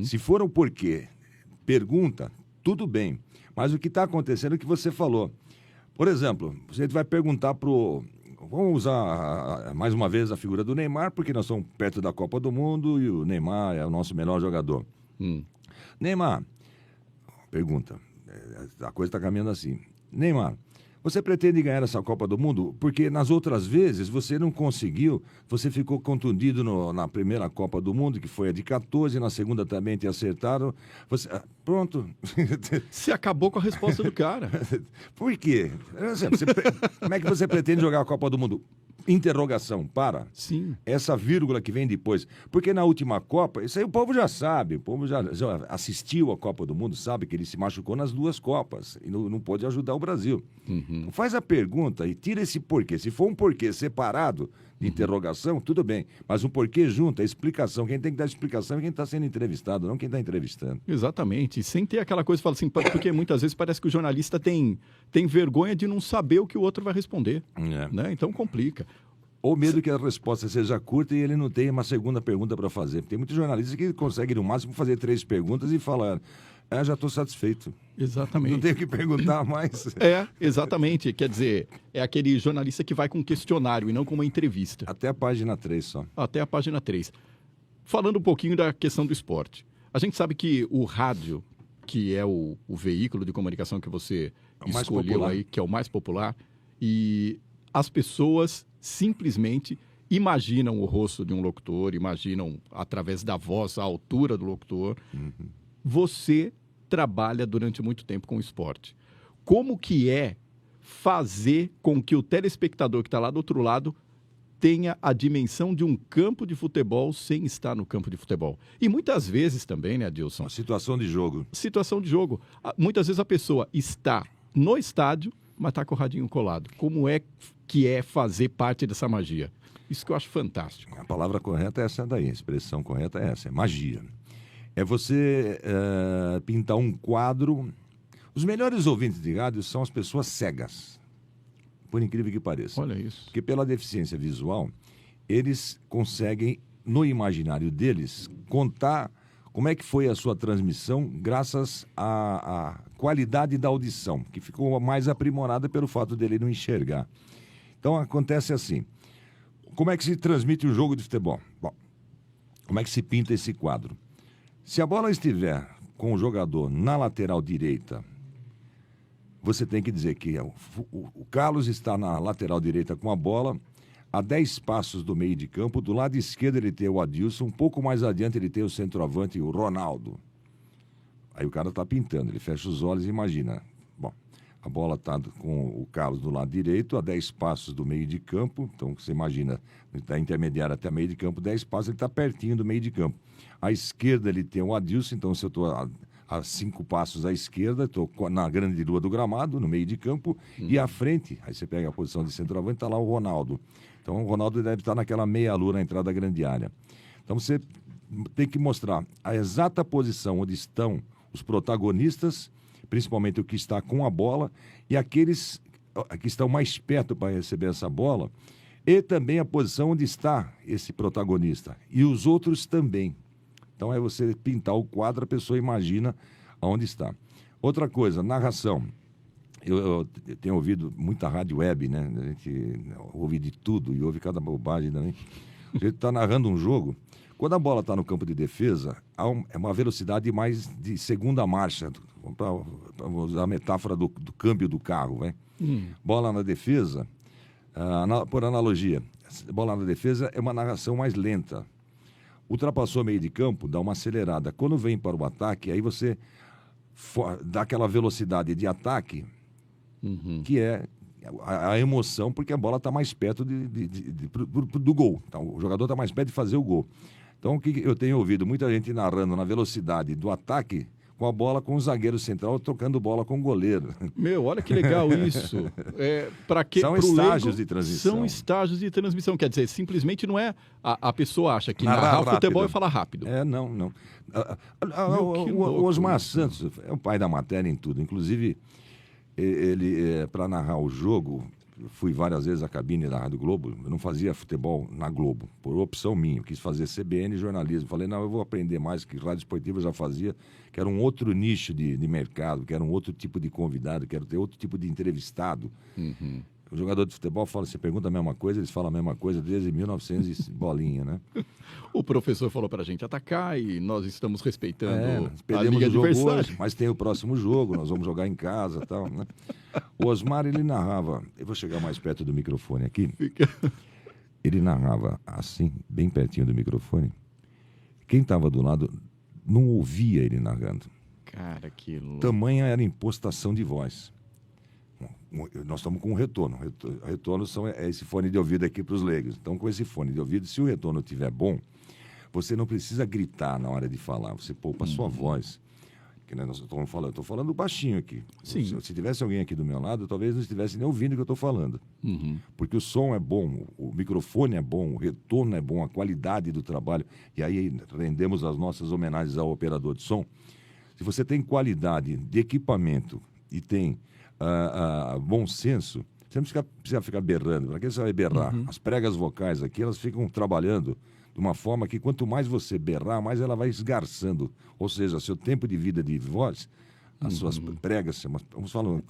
Se for um porquê, pergunta, tudo bem. Mas o que está acontecendo é o que você falou. Por exemplo, você vai perguntar vamos usar mais uma vez a figura do Neymar, porque nós estamos perto da Copa do Mundo e o Neymar é o nosso melhor jogador. Neymar, pergunta, a coisa está caminhando assim. Neymar, você pretende ganhar essa Copa do Mundo? Porque nas outras vezes você não conseguiu, você ficou contundido na primeira Copa do Mundo, que foi a de 14, na segunda também te acertaram. Pronto. Você acabou com a resposta do cara. Por quê? Como é que você pretende jogar a Copa do Mundo? Interrogação, para. Sim. Essa vírgula que vem depois. Porque na última Copa, isso aí o povo já sabe, o povo já assistiu a Copa do Mundo, sabe que ele se machucou nas duas Copas e não pôde ajudar o Brasil. Então faz a pergunta e tira esse porquê. Se for um porquê separado de interrogação, tudo bem. Mas um porquê junto, a explicação. Quem tem que dar explicação é quem está sendo entrevistado, não quem está entrevistando. Exatamente. Sem ter aquela coisa, fala assim, porque muitas vezes parece que o jornalista tem vergonha de não saber o que o outro vai responder. Né? Então complica. Ou medo que a resposta seja curta e ele não tenha uma segunda pergunta para fazer. Tem muitos jornalistas que conseguem, no máximo, fazer 3 perguntas e falar, já estou satisfeito. Exatamente. Não tenho que perguntar mais. Exatamente. Quer dizer, é aquele jornalista que vai com um questionário e não com uma entrevista. Até a página 3 só. Até a página 3. Falando um pouquinho da questão do esporte. A gente sabe que o rádio, que é o veículo de comunicação que você escolheu aí, que é o mais popular, e as pessoas simplesmente imaginam o rosto de um locutor, imaginam através da voz a altura do locutor. Você trabalha durante muito tempo com esporte. Como que é fazer com que o telespectador que está lá do outro lado tenha a dimensão de um campo de futebol sem estar no campo de futebol? E muitas vezes também, né, Adilson? Uma situação de jogo. Situação de jogo. Muitas vezes a pessoa está no estádio, mas está com o radinho colado. Como é que é fazer parte dessa magia? Isso que eu acho fantástico. A palavra correta é essa daí, a expressão correta é essa, é magia. É você pintar um quadro. Os melhores ouvintes de rádio são as pessoas cegas, por incrível que pareça. Olha isso. Porque pela deficiência visual, eles conseguem, no imaginário deles, contar como é que foi a sua transmissão graças à qualidade da audição, que ficou mais aprimorada pelo fato dele não enxergar. Então, acontece assim. Como é que se transmite um jogo de futebol? Bom, como é que se pinta esse quadro? Se a bola estiver com o jogador na lateral direita, você tem que dizer que o Carlos está na lateral direita com a bola, a 10 passos do meio de campo. Do lado esquerdo ele tem o Adilson, um pouco mais adiante ele tem o centroavante, o Ronaldo. Aí o cara está pintando, ele fecha os olhos e imagina. Bom, a bola está com o Carlos do lado direito, a 10 passos do meio de campo. Então você imagina, da intermediária até meio de campo, 10 passos, ele está pertinho do meio de campo. À esquerda ele tem o Adilson, então se eu estou a 5 passos à esquerda, estou na grande lua do gramado, no meio de campo, e à frente, aí você pega a posição de centroavante, está lá o Ronaldo. Então o Ronaldo deve estar naquela meia-lua na entrada da grande área. Então você tem que mostrar a exata posição onde estão os protagonistas, principalmente o que está com a bola, e aqueles que estão mais perto para receber essa bola, e também a posição onde está esse protagonista, e os outros também. Então é você pintar o quadro, a pessoa imagina aonde está. Outra coisa, narração. Eu tenho ouvido muita rádio web, né? A gente ouve de tudo e ouve cada bobagem também. A gente está narrando um jogo. Quando a bola está no campo de defesa, é uma velocidade mais de segunda marcha. Para usar a metáfora do câmbio do carro, né? Bola na defesa, por analogia, bola na defesa é uma narração mais lenta. Ultrapassou meio de campo, dá uma acelerada. Quando vem para o ataque, aí você dá aquela velocidade de ataque, que é a emoção, porque a bola está mais perto do gol. Então, o jogador está mais perto de fazer o gol. Então, o que eu tenho ouvido? Muita gente narrando na velocidade do ataque com a bola com o zagueiro central trocando bola com o goleiro. Olha que legal isso. São estágios de transmissão. São estágios de transmissão. Quer dizer, simplesmente não é a pessoa acha que narrar futebol é falar rápido. Não. O Osmar Santos é o pai da matéria em tudo. Inclusive, ele, para narrar o jogo, fui várias vezes à cabine da Rádio Globo. Eu não fazia futebol na Globo, por opção minha. Eu quis fazer CBN e jornalismo. Falei, não, eu vou aprender mais, que rádio esportiva eu já fazia, que era um outro nicho de mercado, que era um outro tipo de convidado, que era ter outro tipo de entrevistado. Uhum. O jogador de futebol fala, você pergunta a mesma coisa, eles falam a mesma coisa desde 1900 e bolinha, né? O professor falou pra gente atacar e nós estamos respeitando a perdemos liga o jogo adversária. hoje, mas tem o próximo jogo, nós vamos jogar em casa e tal, né? O Osmar, ele narrava, eu vou chegar mais perto do microfone aqui, ele narrava assim, bem pertinho do microfone, quem estava do lado não ouvia ele narrando. Cara, que louco. Tamanha era a impostação de voz. Nós estamos com um retorno. Retorno é esse fone de ouvido aqui para os leigos. Então, com esse fone de ouvido, se o retorno estiver bom, você não precisa gritar na hora de falar. Você poupa a sua voz. Que, né, nós estamos falando, estou falando baixinho aqui. Sim. Se tivesse alguém aqui do meu lado, talvez não estivesse nem ouvindo o que eu estou falando. Uhum. Porque o som é bom, o microfone é bom, o retorno é bom, a qualidade do trabalho. E aí rendemos as nossas homenagens ao operador de som. Se você tem qualidade de equipamento e tem bom senso, você não precisa ficar berrando. Para que você vai berrar? Uhum. As pregas vocais aqui, elas ficam trabalhando de uma forma que quanto mais você berrar, mais ela vai esgarçando. Ou seja, seu tempo de vida de voz, as suas pregas, vamos falar...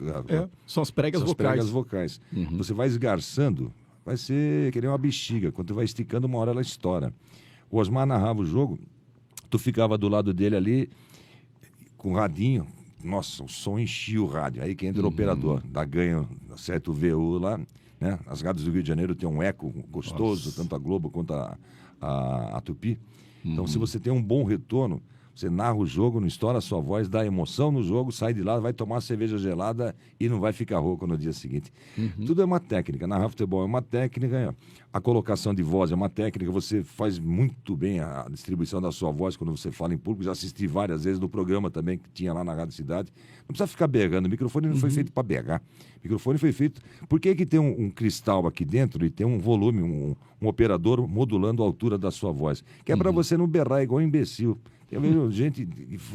são as pregas vocais. vocais. Pregas vocais. Você vai esgarçando, vai ser que nem uma bexiga. Quando vai esticando, uma hora ela estoura. O Osmar narrava o jogo, tu ficava do lado dele ali, com o radinho. Nossa, o som enchia o rádio. Aí que entra o operador, dá ganho, acerta o VU lá, né? As rádios do Rio de Janeiro tem um eco gostoso, tanto a Globo quanto a Tupi. Então, se você tem um bom retorno, você narra o jogo, não estoura a sua voz, dá emoção no jogo, sai de lá, vai tomar uma cerveja gelada e não vai ficar rouco no dia seguinte. Tudo é uma técnica. Narrar futebol é uma técnica, a colocação de voz é uma técnica. Você faz muito bem a distribuição da sua voz quando você fala em público. Já assisti várias vezes no programa também que tinha lá na Rádio Cidade. Não precisa ficar berrando. O microfone não foi feito para berrar. O microfone foi feito... Por que tem um cristal aqui dentro e tem um volume, um operador modulando a altura da sua voz? Que é para você não berrar igual um imbecil. Eu vejo gente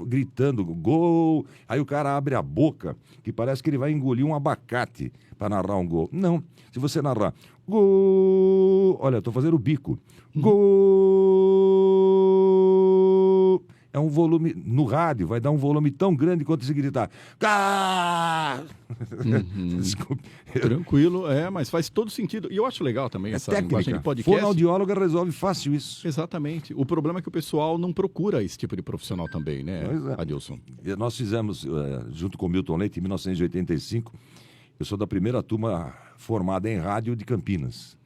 gritando, gol, aí o cara abre a boca, que parece que ele vai engolir um abacate para narrar um gol. Não, se você narrar, gol, olha, estou fazendo o bico, gol, é um volume, no rádio, vai dar um volume tão grande quanto se gritar, cá! Desculpe. Tranquilo, mas faz todo sentido. E eu acho legal também essa linguagem de podcast. Fonoaudióloga resolve fácil isso. Exatamente. O problema é que o pessoal não procura esse tipo de profissional também, né, Adilson? Nós fizemos, junto com o Milton Leite, em 1985, eu sou da primeira turma formada em rádio de Campinas.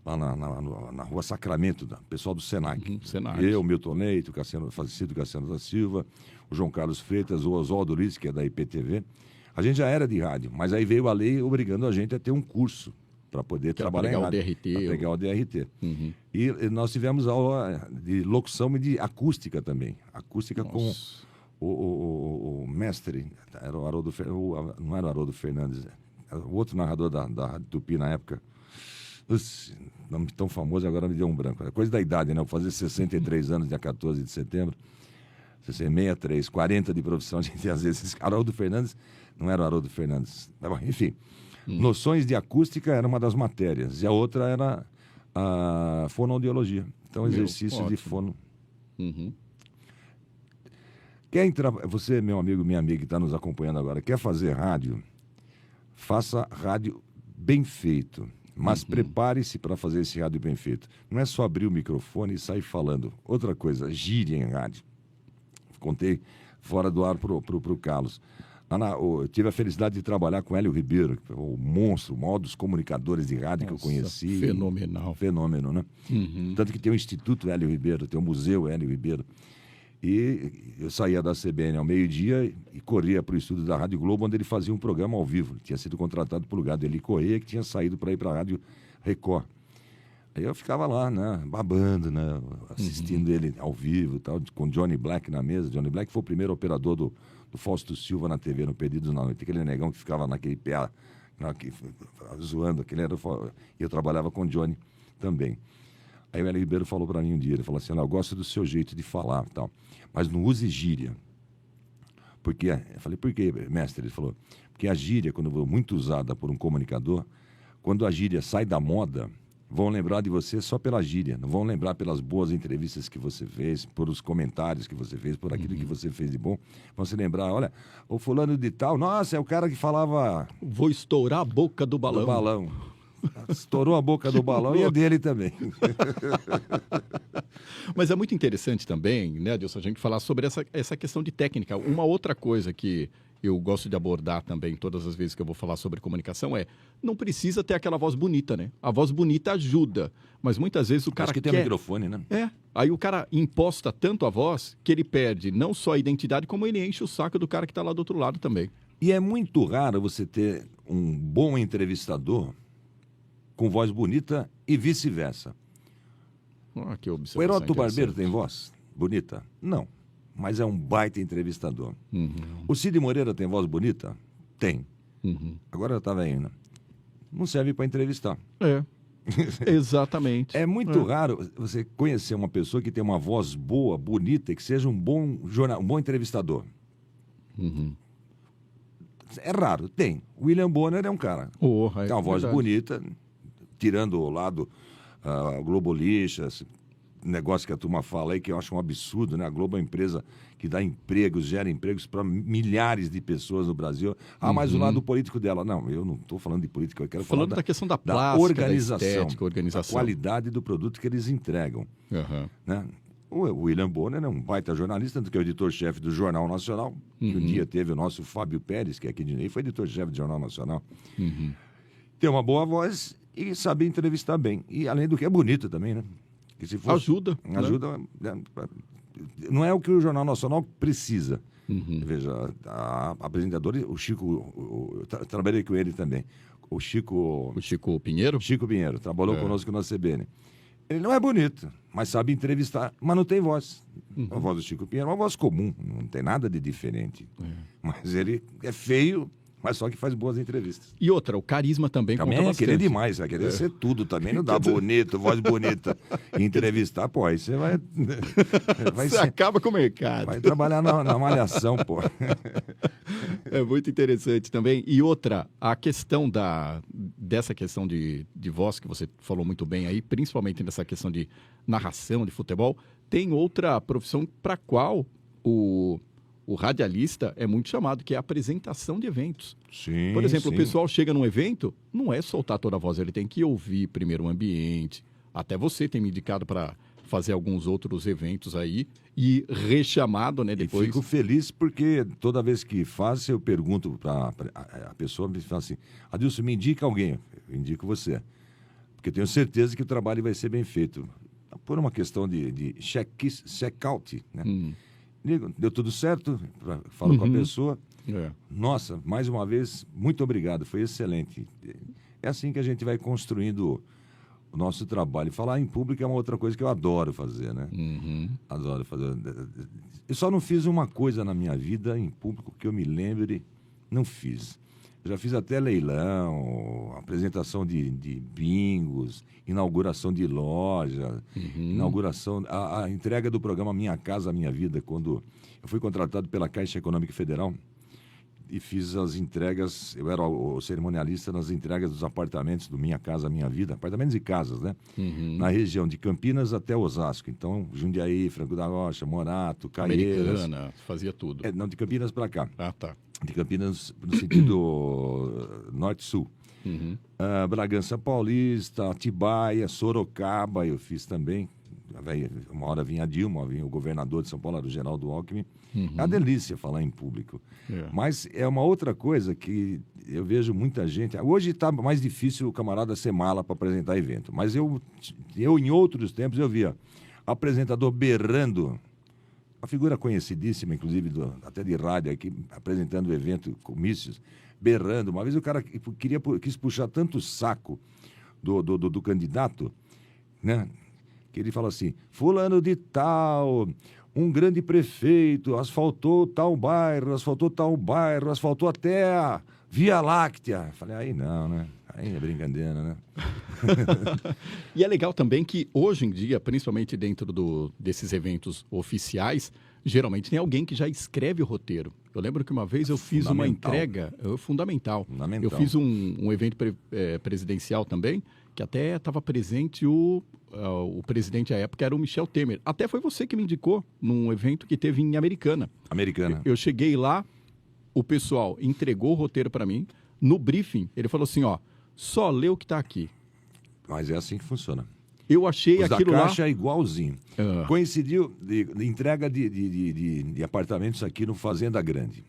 Lá na rua Sacramento, pessoal do Senac. Senac. Eu, Milton Leite, o falecido Cassiano da Silva, o João Carlos Freitas, o Oswaldo Liz, que é da IPTV. A gente já era de rádio, mas aí veio a lei obrigando a gente a ter um curso para poder trabalhar em rádio. Para pegar o DRT. E nós tivemos aula de locução e de acústica também. Acústica com o mestre, era o Haroldo, não era o Haroldo Fernandes, era o outro narrador da Rádio Tupi na época. Nome tão famoso, agora me deu um branco. É coisa da idade, né? Eu vou fazer 63 anos, dia 14 de setembro. 63, 40 de profissão. A gente, às vezes, Haroldo Fernandes, não era o Haroldo Fernandes. Enfim, noções de acústica era uma das matérias. E a outra era a fonoaudiologia. Então, exercício de fono. Quer entrar... Você, meu amigo, minha amiga que está nos acompanhando agora, quer fazer rádio? Faça rádio bem feito. Mas prepare-se para fazer esse rádio bem feito. Não é só abrir o microfone e sair falando. Outra coisa, gire em rádio. Contei fora do ar para o Carlos. Eu tive a felicidade de trabalhar com Hélio Ribeiro, que foi o monstro, o maior dos comunicadores de rádio que eu conheci. Fenomenal. Fenômeno, né? Tanto que tem o Instituto Hélio Ribeiro, tem o Museu Hélio Ribeiro. E eu saía da CBN ao meio-dia e corria para o estúdio da Rádio Globo, onde ele fazia um programa ao vivo. Ele tinha sido contratado por Gado Eli Correia, que tinha saído para ir para a Rádio Record. Aí eu ficava lá, né, babando, né, assistindo ele ao vivo, tal, com Johnny Black na mesa. Johnny Black foi o primeiro operador do Fausto Silva na TV, no Perdidos na Noite. Aquele negão que ficava naquele pé, zoando. E eu trabalhava com o Johnny também. Aí o Hélio Ribeiro falou para mim um dia, ele falou assim, eu gosto do seu jeito de falar, tal, mas não use gíria. Porque, eu falei, por quê, mestre? Ele falou, porque a gíria, quando for muito usada por um comunicador, quando a gíria sai da moda, vão lembrar de você só pela gíria, não vão lembrar pelas boas entrevistas que você fez, por os comentários que você fez, por aquilo que você fez de bom. Vão se lembrar, olha, o fulano de tal, nossa, é o cara que falava... Vou estourar a boca do balão. Do balão. Estourou a boca do balão e a dele também. Mas é muito interessante também, né, Adilson, a gente falar sobre essa questão de técnica. Uma outra coisa que eu gosto de abordar também todas as vezes que eu vou falar sobre comunicação não precisa ter aquela voz bonita, né? A voz bonita ajuda, mas muitas vezes o cara Acho que tem um microfone, né? Aí o cara imposta tanto a voz que ele perde não só a identidade, como ele enche o saco do cara que está lá do outro lado também. E é muito raro você ter um bom entrevistador com voz bonita e vice-versa. Que observação O Heródoto Barbeiro interessante. tem voz bonita? Não, mas é um baita entrevistador. Uhum. O Cid Moreira tem voz bonita? Tem. Uhum. Agora eu estava indo. Não serve para entrevistar. Exatamente. É muito raro você conhecer uma pessoa que tem uma voz boa, bonita, e que seja um bom entrevistador. Uhum. É raro, tem. O William Bonner é um cara. Tem uma voz bonita, tirando o lado Globolixo, esse negócio que a turma fala aí, que eu acho um absurdo, né? A Globo é uma empresa que dá empregos, gera empregos para milhares de pessoas no Brasil. Mas o lado político dela. Não, eu não estou falando de política, eu quero falar da questão da plástica, organização, da estética, organização. da qualidade do produto que eles entregam. Uhum. Né? O William Bonner é um baita jornalista, que é o editor-chefe do Jornal Nacional, que um dia teve o nosso Fábio Pérez, que é aqui de Ney, foi editor-chefe do Jornal Nacional. Uhum. Tem uma boa voz e sabe entrevistar bem. E além do que é bonito também, né? Que se for, ajuda. Ajuda. Né? Não é o que o Jornal Nacional precisa. Uhum. Veja, a apresentadora, o Chico, eu trabalhei com ele também. O Chico Pinheiro? Chico Pinheiro, trabalhou conosco na CBN. Ele não é bonito, mas sabe entrevistar, mas não tem voz. A voz do Chico Pinheiro é uma voz comum, não tem nada de diferente. Mas ele é feio, mas só que faz boas entrevistas. E outra, o carisma também conta bastante. Querer demais, vai querer ser tudo também, não dá bonito, voz bonita. Entrevistar, pô, aí você vai... Você acaba com o mercado. Vai trabalhar na malhação, pô. É muito interessante também. E outra, a questão dessa questão de voz que você falou muito bem aí, principalmente nessa questão de narração de futebol, tem outra profissão para a qual o radialista é muito chamado, que é a apresentação de eventos. Sim, por exemplo, sim. O pessoal chega num evento, não é soltar toda a voz, ele tem que ouvir primeiro o ambiente. Até você tem me indicado para fazer alguns outros eventos aí e rechamado, né, depois. E fico feliz porque toda vez que faço, eu pergunto para a pessoa, me fala assim, Adilson, me indica alguém. Eu indico você. Porque tenho certeza que o trabalho vai ser bem feito. Por uma questão de check-out, né? Deu tudo certo, falo com a pessoa. Nossa, mais uma vez, muito obrigado, foi excelente. É assim que a gente vai construindo o nosso trabalho. Falar em público é uma outra coisa que eu adoro fazer, né? Adoro fazer. Eu só não fiz uma coisa na minha vida em público que eu me lembre, não fiz. Eu já fiz até leilão, apresentação de bingos, inauguração de loja, inauguração, a entrega do programa Minha Casa Minha Vida, quando eu fui contratado pela Caixa Econômica Federal e fiz as entregas, eu era o cerimonialista nas entregas dos apartamentos do Minha Casa Minha Vida, apartamentos e casas, né? Na região de Campinas até Osasco. Então, Jundiaí, Franco da Rocha, Morato, Caieiras. Americana, fazia tudo. Não, de Campinas para cá. Tá. De Campinas no sentido norte-sul. Bragança Paulista, Atibaia, Sorocaba, eu fiz também. Uma hora vinha a Dilma, vinha o governador de São Paulo, era o Geraldo Alckmin. É uma delícia falar em público. Mas é uma outra coisa que eu vejo muita gente... Hoje está mais difícil o camarada ser mala para apresentar evento. Mas eu, em outros tempos, eu via apresentador berrando... Uma figura conhecidíssima, inclusive, até de rádio aqui, apresentando o evento, comícios, berrando. Uma vez o cara quis puxar tanto o saco do candidato né? Que ele fala assim, fulano de tal, um grande prefeito, asfaltou tal bairro, asfaltou até a Via Láctea. Falei, aí não, né? Aí é brincadeira, né? E é legal também que hoje em dia, principalmente dentro desses eventos oficiais, geralmente tem alguém que já escreve o roteiro. Eu lembro que uma vez eu fiz uma entrega, fundamental. Eu fiz um evento presidencial também, que até estava presente o presidente à época, era o Michel Temer. Até foi você que me indicou num evento que teve em Americana. Eu cheguei lá, o pessoal entregou o roteiro para mim. No briefing, ele falou assim, ó, só lê o que está aqui. Mas é assim que funciona. Eu achei aquilo lá... da Caixa é igualzinho. Coincidiu de entrega de apartamentos aqui no Fazenda Grande.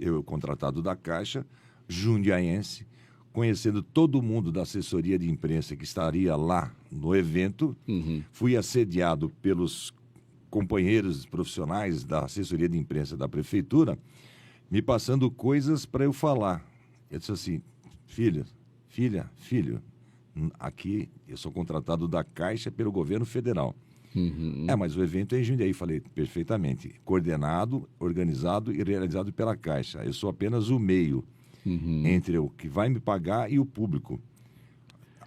Eu, contratado da Caixa, jundiaense, conhecendo todo mundo da assessoria de imprensa que estaria lá no evento, fui assediado pelos companheiros profissionais da assessoria de imprensa da prefeitura, me passando coisas para eu falar. Eu disse assim, filho, aqui eu sou contratado da Caixa pelo governo federal. Mas o evento é em Jundiaí. Falei, perfeitamente. Coordenado, organizado e realizado pela Caixa. Eu sou apenas o meio entre o que vai me pagar e o público.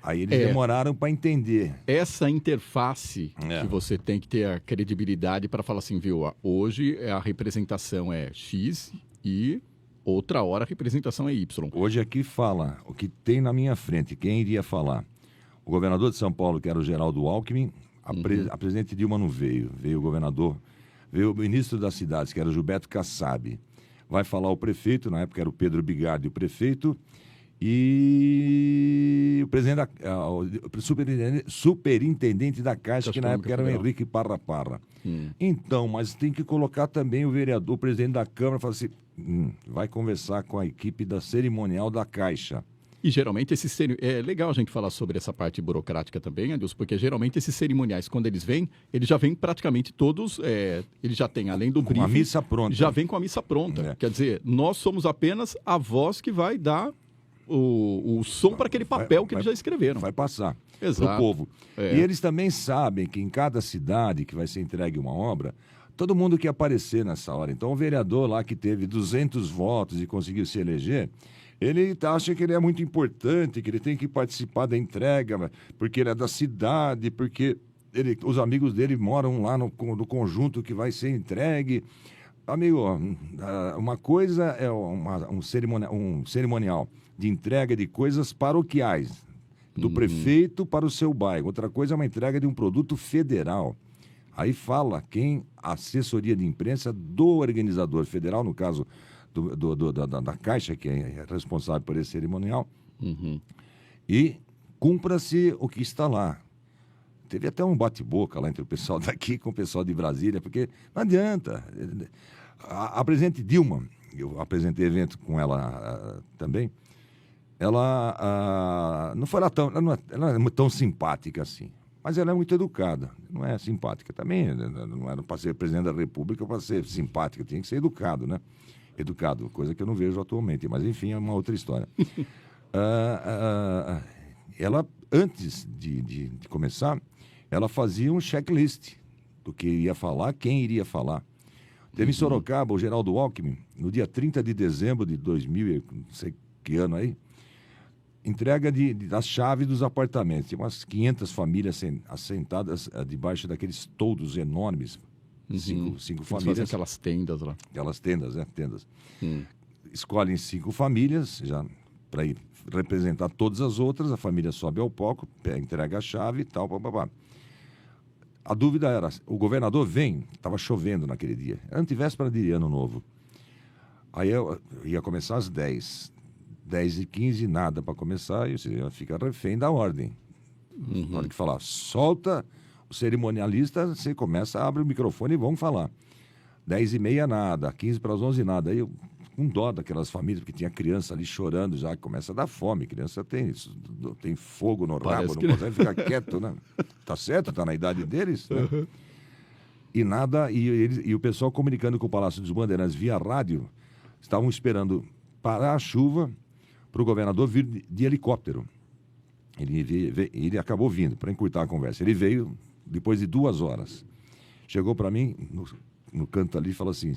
Aí eles demoraram para entender. Essa interface que você tem que ter a credibilidade para falar assim, viu, hoje a representação é X e outra hora a representação é Y. Hoje aqui fala o que tem na minha frente, quem iria falar? O governador de São Paulo, que era o Geraldo Alckmin, a presidente Dilma não veio, veio o governador, veio o ministro das cidades, que era o Gilberto Kassab. Vai falar o prefeito, na época era o Pedro Bigardi, o prefeito, e o presidente o superintendente da Caixa, que na época era o Henrique Parra Parra. Então, mas tem que colocar também o vereador, o presidente da Câmara, fala assim, vai conversar com a equipe da cerimonial da Caixa. E geralmente é legal a gente falar sobre essa parte burocrática também, Adilson, porque geralmente esses cerimoniais, quando eles vêm praticamente todos, eles já têm, além do briefing... Com a missa pronta. Já vem com a missa pronta. Quer dizer, nós somos apenas a voz que vai dar o som para aquele papel que eles já escreveram. Vai passar para o povo. E eles também sabem que em cada cidade que vai ser entregue uma obra, todo mundo quer aparecer nessa hora. Então o vereador lá que teve 200 votos e conseguiu se eleger, ele acha que ele é muito importante, que ele tem que participar da entrega, porque ele é da cidade, porque os amigos dele moram lá no conjunto que vai ser entregue. Amigo, uma coisa é um cerimonial de entrega de coisas paroquiais, do prefeito para o seu bairro. Outra coisa é uma entrega de um produto federal. Aí fala a assessoria de imprensa do organizador federal, no caso da Caixa, que é responsável por esse cerimonial, e cumpra-se o que está lá. Teve até um bate-boca lá entre o pessoal daqui com o pessoal de Brasília, porque não adianta. A presidente Dilma, eu apresentei evento com ela também, ela não foi ela é tão simpática assim, mas ela é muito educada, não é simpática também, não era para ser presidente da República para ser simpática, tinha que ser educado, né? Educado, coisa que eu não vejo atualmente, mas enfim, é uma outra história. Ela, antes de começar, ela fazia um checklist do que ia falar, quem iria falar. Teve em Sorocaba o Geraldo Alckmin, no dia 30 de dezembro de 2000, não sei que ano aí, entrega das chaves dos apartamentos. Tinha umas 500 famílias assentadas debaixo daqueles toldos enormes. Cinco famílias. Aquelas tendas lá. Aquelas tendas. Escolhem 5 famílias, já para ir representar todas as outras, a família sobe ao palco, entrega a chave e tal, papapá. A dúvida era, o governador estava chovendo naquele dia, antevéspera de Ano Novo. Aí eu ia começar às 10h15, nada para começar, e você fica refém da ordem. Na hora que falar, solta o cerimonialista, você começa, abre o microfone e vamos falar. 10h30, nada. 15 para as 11, nada. Aí eu, com dó daquelas famílias, porque tinha criança ali chorando já, começa a dar fome. Criança tem fogo no rabo, não consegue ficar quieto, né? Tá certo, tá na idade deles, né? E nada, e o pessoal comunicando com o Palácio dos Bandeirantes via rádio, estavam esperando parar a chuva para o governador vir de helicóptero. Ele acabou vindo, para encurtar a conversa. Ele veio depois de 2 horas. Chegou para mim, no canto ali, e falou assim: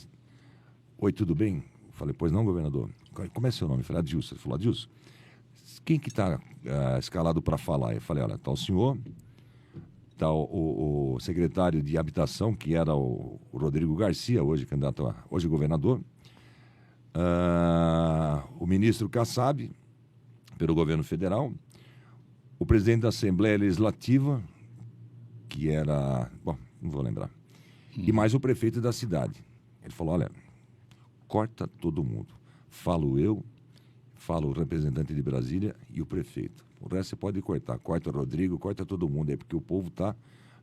oi, tudo bem? Eu falei: pois não, governador. Como é seu nome? Eu falei: Adilson. Ele falou: Adilson, quem que está escalado para falar? Eu falei: olha, está o senhor, está o secretário de Habitação, que era o Rodrigo Garcia, hoje candidato hoje governador, o ministro Kassab, pelo governo federal, o presidente da Assembleia Legislativa, que era... Bom, não vou lembrar. E mais o prefeito da cidade. Ele falou: olha, corta todo mundo. Falo eu, falo o representante de Brasília e o prefeito. O resto você pode cortar. Corta o Rodrigo, corta todo mundo aí, porque o povo está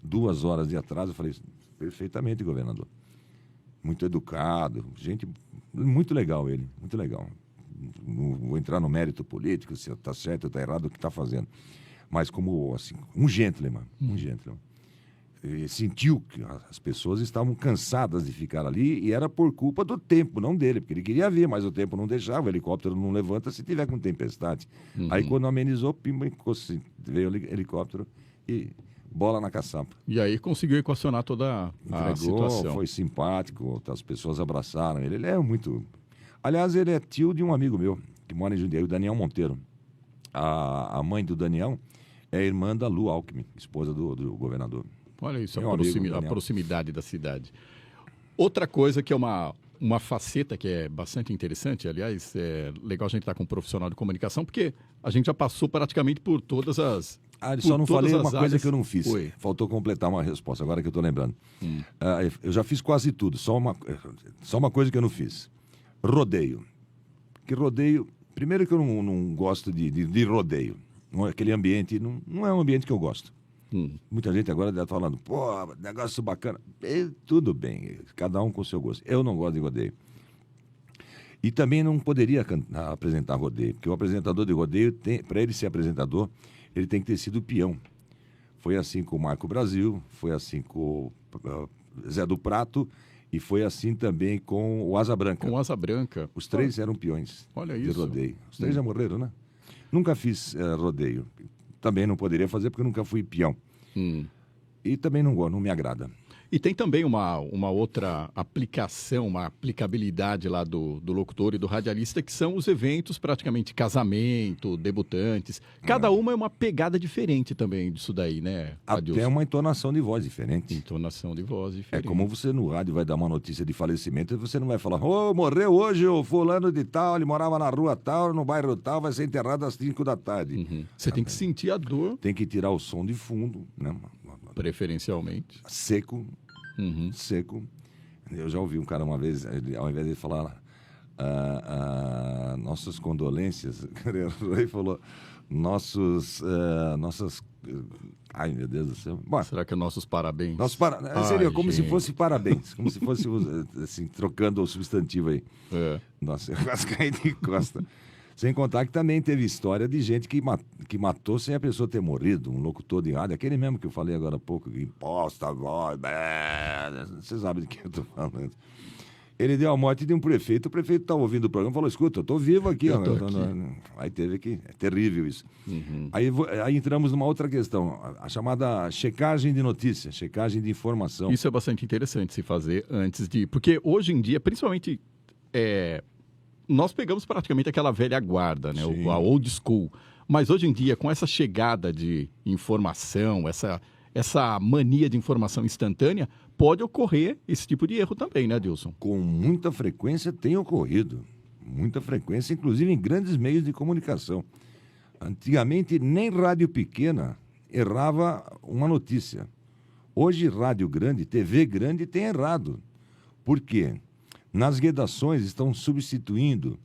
2 horas de atraso. Eu falei: perfeitamente, governador. Muito educado, gente, muito legal ele, muito legal. Não vou entrar no mérito político, se está certo ou está errado o que está fazendo. Mas como, assim, um gentleman. E sentiu que as pessoas estavam cansadas de ficar ali e era por culpa do tempo, não dele, porque ele queria ver, mas o tempo não deixava, o helicóptero não levanta se tiver com tempestade. Aí quando amenizou, pimba, veio o helicóptero e bola na caçapa. E aí conseguiu equacionar toda a situação. Foi simpático, as pessoas abraçaram ele. Ele é muito... Aliás, ele é tio de um amigo meu, que mora em Jundiaí, o Daniel Monteiro. A mãe do Daniel é irmã da Lu Alckmin, esposa do governador. Olha isso, Meu a proximidade da cidade. Outra coisa que é uma faceta que é bastante interessante, aliás, é legal a gente estar com um profissional de comunicação, porque a gente já passou praticamente por todas as... Só não falei uma coisa áreas... que eu não fiz. Oi. Faltou completar uma resposta, agora que eu estou lembrando. Eu já fiz quase tudo, só uma coisa que eu não fiz. Rodeio. Que rodeio... Primeiro que eu não gosto de rodeio. Aquele ambiente não é um ambiente que eu gosto. Muita gente agora está falando: pô, negócio bacana. Tudo bem, cada um com o seu gosto. Eu não gosto de rodeio. E também não poderia apresentar rodeio, porque o apresentador de rodeio, para ele ser apresentador, ele tem que ter sido peão. Foi assim com o Marco Brasil, foi assim com o Zé do Prato e foi assim também com o Asa Branca. Com o Asa Branca. Os 3 eram peões de rodeio. Os 3 já morreram, né? Nunca fiz rodeio. Também não poderia fazer porque eu nunca fui peão. E também não me agrada. E tem também uma outra aplicação, uma aplicabilidade lá do locutor e do radialista, que são os eventos, praticamente casamento, debutantes. Cada uma é uma pegada diferente também disso daí, né, Adilson? Até uma entonação de voz diferente. Entonação de voz diferente. É como você no rádio vai dar uma notícia de falecimento e você não vai falar: morreu hoje o fulano de tal, ele morava na rua tal, no bairro tal, vai ser enterrado às 5 da tarde. Você tem que sentir a dor. Tem que tirar o som de fundo, né? Preferencialmente. Seco. Seco. Eu já ouvi um cara uma vez, ao invés de falar nossas condolências, ele falou nossas... Ai, meu Deus do céu. Bom, será que é nossos parabéns? Seria como se fosse parabéns, como se fosse assim, trocando o substantivo aí. Nossa, eu quase caí de costa. Sem contar que também teve história de gente que matou sem a pessoa ter morrido. Um locutor de rádio, aquele mesmo que eu falei agora há pouco, que imposta a voz, você sabe de que eu estou falando. Ele deu a morte de um prefeito, o prefeito estava ouvindo o programa e falou: escuta, eu estou vivo aqui. Aí teve que... É terrível isso. Aí entramos numa outra questão, a chamada checagem de notícia, checagem de informação. Isso é bastante interessante se fazer antes de... Porque hoje em dia, principalmente... Nós pegamos praticamente aquela velha guarda, né? A old school. Mas hoje em dia, com essa chegada de informação, essa mania de informação instantânea, pode ocorrer esse tipo de erro também, né, Adilson? Com muita frequência tem ocorrido. Muita frequência, inclusive em grandes meios de comunicação. Antigamente, nem rádio pequena errava uma notícia. Hoje, rádio grande, TV grande tem errado. Por quê? Nas redações estão substituindo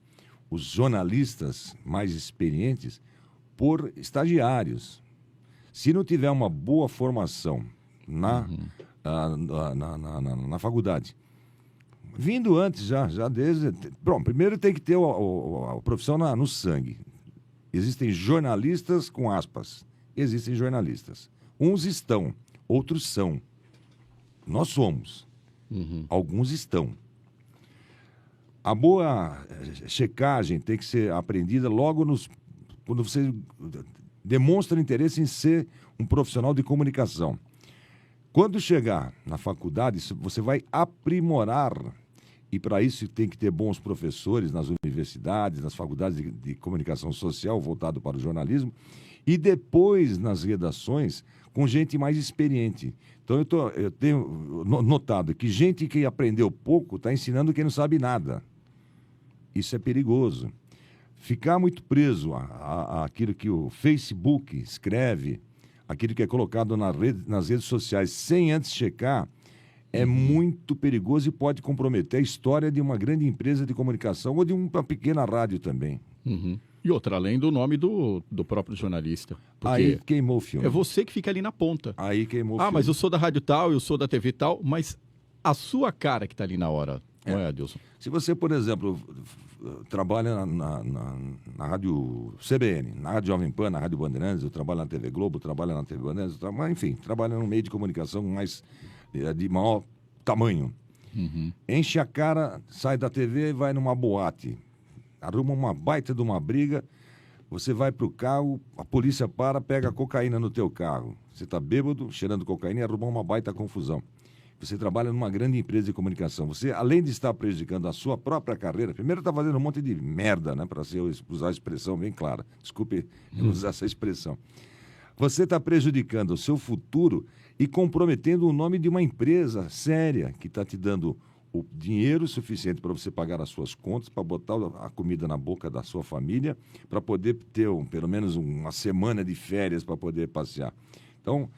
os jornalistas mais experientes por estagiários. Se não tiver uma boa formação na faculdade, vindo antes já desde... Bom, primeiro tem que ter a profissão no sangue. Existem jornalistas com aspas. Existem jornalistas. Uns estão, outros são. Nós somos. Alguns estão. A boa checagem tem que ser aprendida logo quando você demonstra interesse em ser um profissional de comunicação. Quando chegar na faculdade, você vai aprimorar. E para isso tem que ter bons professores nas universidades, nas faculdades de comunicação social, voltado para o jornalismo, e depois nas redações, com gente mais experiente. Então eu tenho notado que gente que aprendeu pouco está ensinando quem não sabe nada. Isso é perigoso. Ficar muito preso àquilo que o Facebook escreve, aquilo que é colocado nas redes sociais, sem antes checar, é muito perigoso e pode comprometer a história de uma grande empresa de comunicação ou de uma pequena rádio também. Uhum. E outra, além do nome do próprio jornalista. Aí queimou o filme. É você que fica ali na ponta. Aí queimou o filme. Mas eu sou da rádio tal, eu sou da TV tal, mas a sua cara que está ali na hora, não é, Adilson? Se você, por exemplo, trabalha na rádio CBN, na rádio Jovem Pan, na rádio Bandeirantes, eu trabalho na TV Globo, trabalho na TV Bandeirantes, enfim, trabalho num meio de comunicação de maior tamanho. Uhum. Enche a cara, sai da TV e vai numa boate. Arruma uma baita de uma briga, você vai pro carro, a polícia pega a cocaína no teu carro. Você tá bêbado, cheirando cocaína e arruma uma baita confusão. Você trabalha numa grande empresa de comunicação. Você, além de estar prejudicando a sua própria carreira, primeiro está fazendo um monte de merda, né? Para usar a expressão bem clara. Desculpe usar essa expressão. Você está prejudicando o seu futuro e comprometendo o nome de uma empresa séria que está te dando o dinheiro suficiente para você pagar as suas contas, para botar a comida na boca da sua família, para poder ter pelo menos uma semana de férias para poder passear. Então,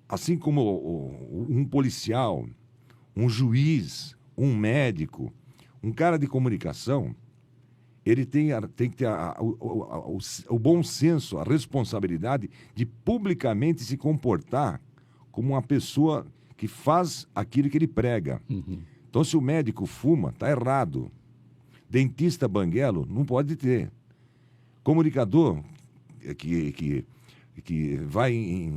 assim como um policial, um juiz, um médico, um cara de comunicação, ele tem que ter o bom senso, a responsabilidade de publicamente se comportar como uma pessoa que faz aquilo que ele prega. Uhum. Então, se o médico fuma, está errado. Dentista banguelo, não pode ter. Comunicador que vai em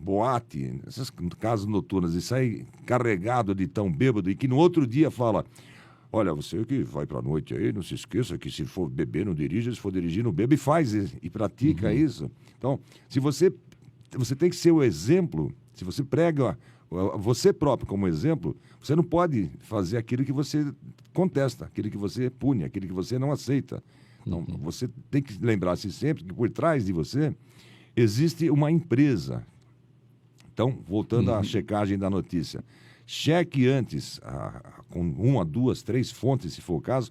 boate, essas casas noturnas, e sai carregado de tão bêbado, e que no outro dia fala: olha, você que vai para a noite aí, não se esqueça que se for beber, não dirija, se for dirigir, não bebe, e faz e pratica isso. Então, se você tem que ser o exemplo, se você prega você próprio como exemplo, você não pode fazer aquilo que você contesta, aquilo que você pune, aquilo que você não aceita. Então, você tem que lembrar-se sempre que por trás de você existe uma empresa. Então, voltando à checagem da notícia, cheque antes, com 1, 2, 3 fontes, se for o caso,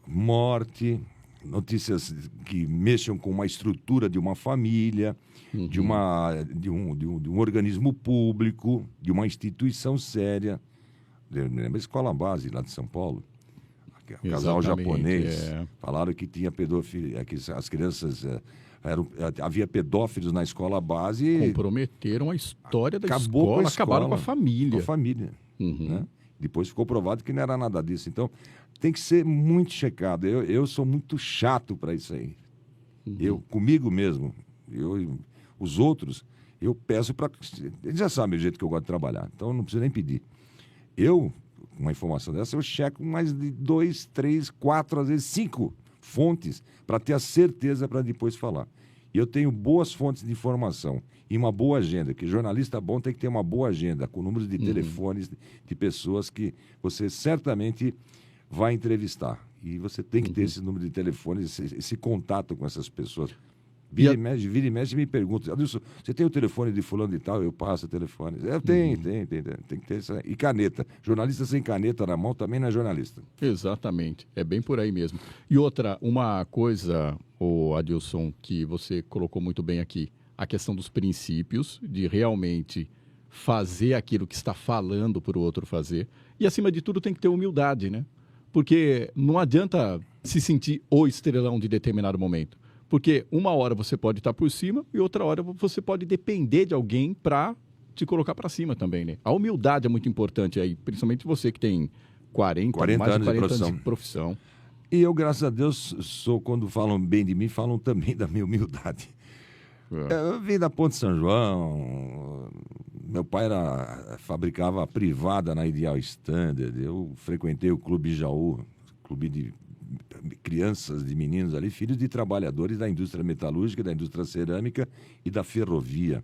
morte, notícias que mexam com uma estrutura de uma família, de um organismo público, de uma instituição séria. Lembra a escola base lá de São Paulo? Um casal japonês. Falaram que tinha pedofilia, que as crianças... havia pedófilos na escola base. Comprometeram a história da escola, acabaram com a família. Com a família. Né? Depois ficou provado que não era nada disso. Então, tem que ser muito checado. Eu sou muito chato para isso aí. Comigo mesmo. Os outros, eu peço para... Eles já sabem o jeito que eu gosto de trabalhar. Então, não preciso nem pedir. Uma informação dessa, eu checo mais de 2, 3, 4, às vezes 5 fontes para ter a certeza para depois falar. E eu tenho boas fontes de informação e uma boa agenda, que jornalista bom tem que ter uma boa agenda, com números de telefones de pessoas que você certamente vai entrevistar. E você tem que ter esse número de telefones, esse contato com essas pessoas. Vira e mexe me pergunta: Adilson, você tem o telefone de fulano e tal? Eu passo o telefone. Eu tenho, tem que ter isso aí. E caneta. Jornalista sem caneta na mão também não é jornalista. Exatamente. É bem por aí mesmo. E outra, uma coisa, Adilson, que você colocou muito bem aqui, a questão dos princípios, de realmente fazer aquilo que está falando para o outro fazer. E, acima de tudo, tem que ter humildade, né? Porque não adianta se sentir o estrelão de determinado momento. Porque uma hora você pode estar por cima e outra hora você pode depender de alguém para te colocar para cima também, né? A humildade é muito importante aí, principalmente você que tem 40 mais de 40 anos de profissão. E eu, graças a Deus, quando falam bem de mim, falam também da minha humildade. Eu vim da Ponte São João, meu pai fabricava privada na Ideal Standard, eu frequentei o Clube Jaú, clube de crianças, de meninos ali, filhos de trabalhadores da indústria metalúrgica, da indústria cerâmica e da ferrovia.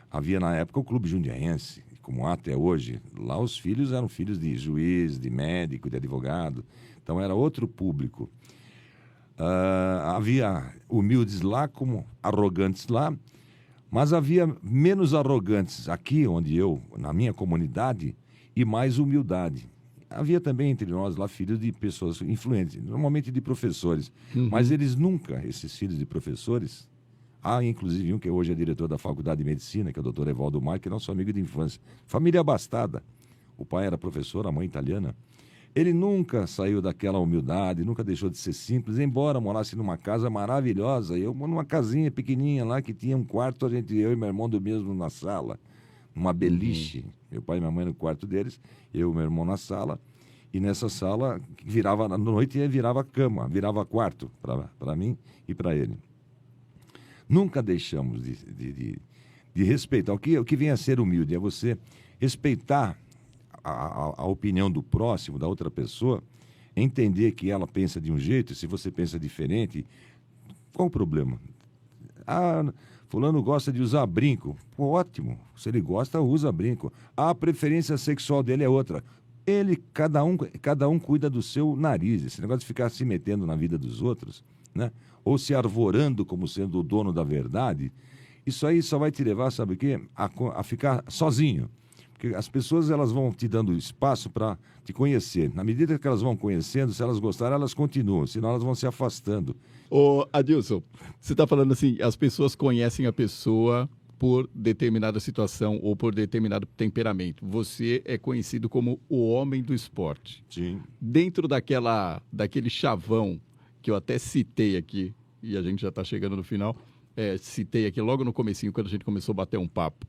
Havia na época o Clube Jundiaense, como há até hoje. Lá os filhos eram filhos de juiz, de médico, de advogado. Então era outro público. Havia humildes lá como arrogantes lá, mas havia menos arrogantes aqui, na minha comunidade, e mais humildade. Havia também entre nós lá filhos de pessoas influentes, normalmente de professores. Mas eles nunca, esses filhos de professores, há inclusive um que hoje é diretor da Faculdade de Medicina, que é o doutor Evaldo Mar, que é nosso amigo de infância. Família abastada. O pai era professor, a mãe italiana. Ele nunca saiu daquela humildade, nunca deixou de ser simples, embora morasse numa casa maravilhosa. Eu numa casinha pequenininha lá, que tinha um quarto, eu e meu irmão dormíamos na sala, numa beliche. Meu pai e minha mãe no quarto deles, eu e meu irmão na sala. E nessa sala, virava na noite e virava cama, virava quarto para mim e para ele. Nunca deixamos de respeitar. O que vem a ser humilde é você respeitar a opinião do próximo, da outra pessoa, entender que ela pensa de um jeito, se você pensa diferente, qual o problema? Fulano gosta de usar brinco. Pô, ótimo, se ele gosta, usa brinco. A preferência sexual dele é outra. Cada um cuida do seu nariz. Esse negócio de ficar se metendo na vida dos outros, né? Ou se arvorando como sendo o dono da verdade, isso aí só vai te levar, sabe o quê? A ficar sozinho. Porque as pessoas, elas vão te dando espaço para te conhecer. Na medida que elas vão conhecendo, se elas gostarem, elas continuam. Senão elas vão se afastando. Ô, Adilson, você está falando assim, as pessoas conhecem a pessoa por determinada situação ou por determinado temperamento. Você é conhecido como o homem do esporte. Sim. Dentro daquele chavão que eu até citei aqui, e a gente já está chegando no final, citei aqui logo no comecinho, quando a gente começou a bater um papo.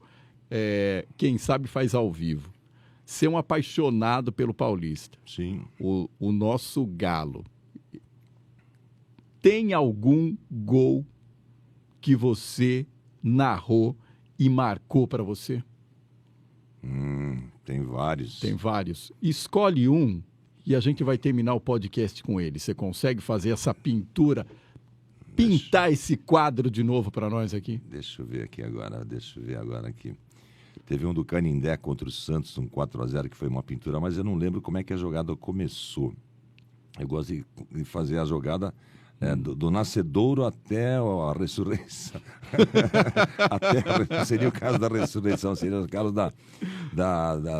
Quem sabe faz ao vivo. Ser um apaixonado pelo Paulista. Sim. O nosso galo. Tem algum gol que você narrou e marcou para você? Tem vários. Tem vários. Escolhe um e a gente vai terminar o podcast com ele. Você consegue fazer essa pintura, pintar esse quadro de novo para nós aqui? Deixa eu ver agora aqui. Teve um do Canindé contra o Santos, um 4-0, que foi uma pintura, mas eu não lembro como é que a jogada começou. Eu gosto de fazer a jogada do nascedouro até a ressurreição. Seria o caso da ressurreição, seria o caso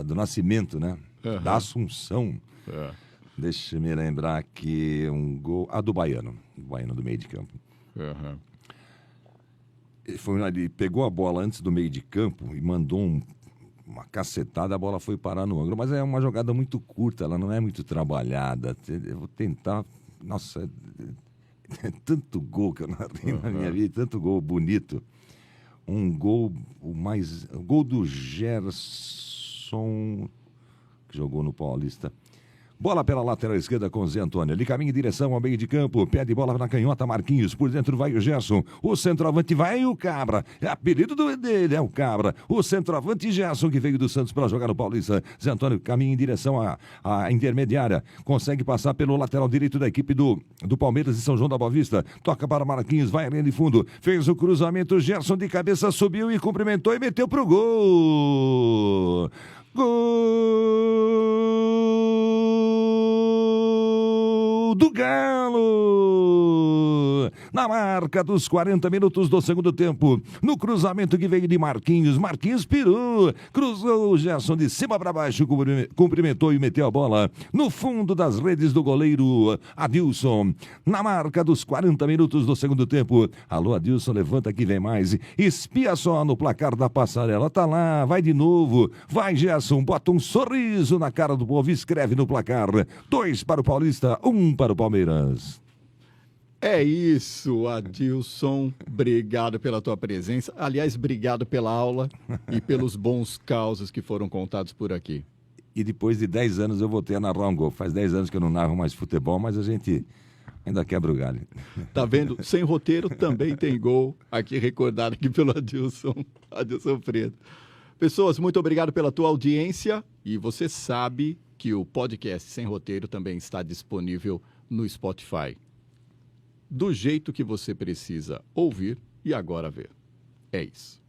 do nascimento, né? Da Assunção. Deixa eu me lembrar aqui um gol. Do Baiano do meio de campo. Ele pegou a bola antes do meio de campo e mandou uma cacetada, a bola foi parar no ângulo. Mas é uma jogada muito curta, ela não é muito trabalhada. Eu vou tentar. Nossa, é tanto gol que eu narrei na minha vida, tanto gol bonito. Um gol, o gol do Gerson, que jogou no Paulista. Bola pela lateral esquerda com o Zé Antônio. Ele caminha em direção ao meio de campo. Pede bola na canhota, Marquinhos. Por dentro vai o Gerson. O centroavante vai o Cabra. É apelido dele, é o Cabra. O centroavante Gerson, que veio do Santos para jogar no Paulista. Zé Antônio caminha em direção à intermediária. Consegue passar pelo lateral direito da equipe do Palmeiras de São João da Boa Vista. Toca para Marquinhos, vai à linha de fundo. Fez o cruzamento, Gerson de cabeça subiu e cumprimentou e meteu pro gol. Gol do Galo! Na marca dos 40 minutos do segundo tempo, no cruzamento que veio de Marquinhos pirou, cruzou o Gerson de cima para baixo, cumprimentou e meteu a bola no fundo das redes do goleiro Adilson. Na marca dos 40 minutos do segundo tempo, alô Adilson, levanta que vem mais, espia só no placar da passarela, tá lá, vai de novo, vai Gerson, bota um sorriso na cara do povo, escreve no placar, 2 para o Paulista, 1 para o Palmeiras. É isso, Adilson. Obrigado pela tua presença. Aliás, obrigado pela aula e pelos bons causos que foram contados por aqui. E depois de 10 anos eu voltei a narrar um gol. Faz 10 anos que eu não narro mais futebol, mas a gente ainda quebra o galho. Tá vendo? Sem roteiro também tem gol. Aqui recordado aqui pelo Adilson Fredo. Pessoas, muito obrigado pela tua audiência. E você sabe que o podcast Sem Roteiro também está disponível no Spotify. Do jeito que você precisa ouvir e agora ver. É isso.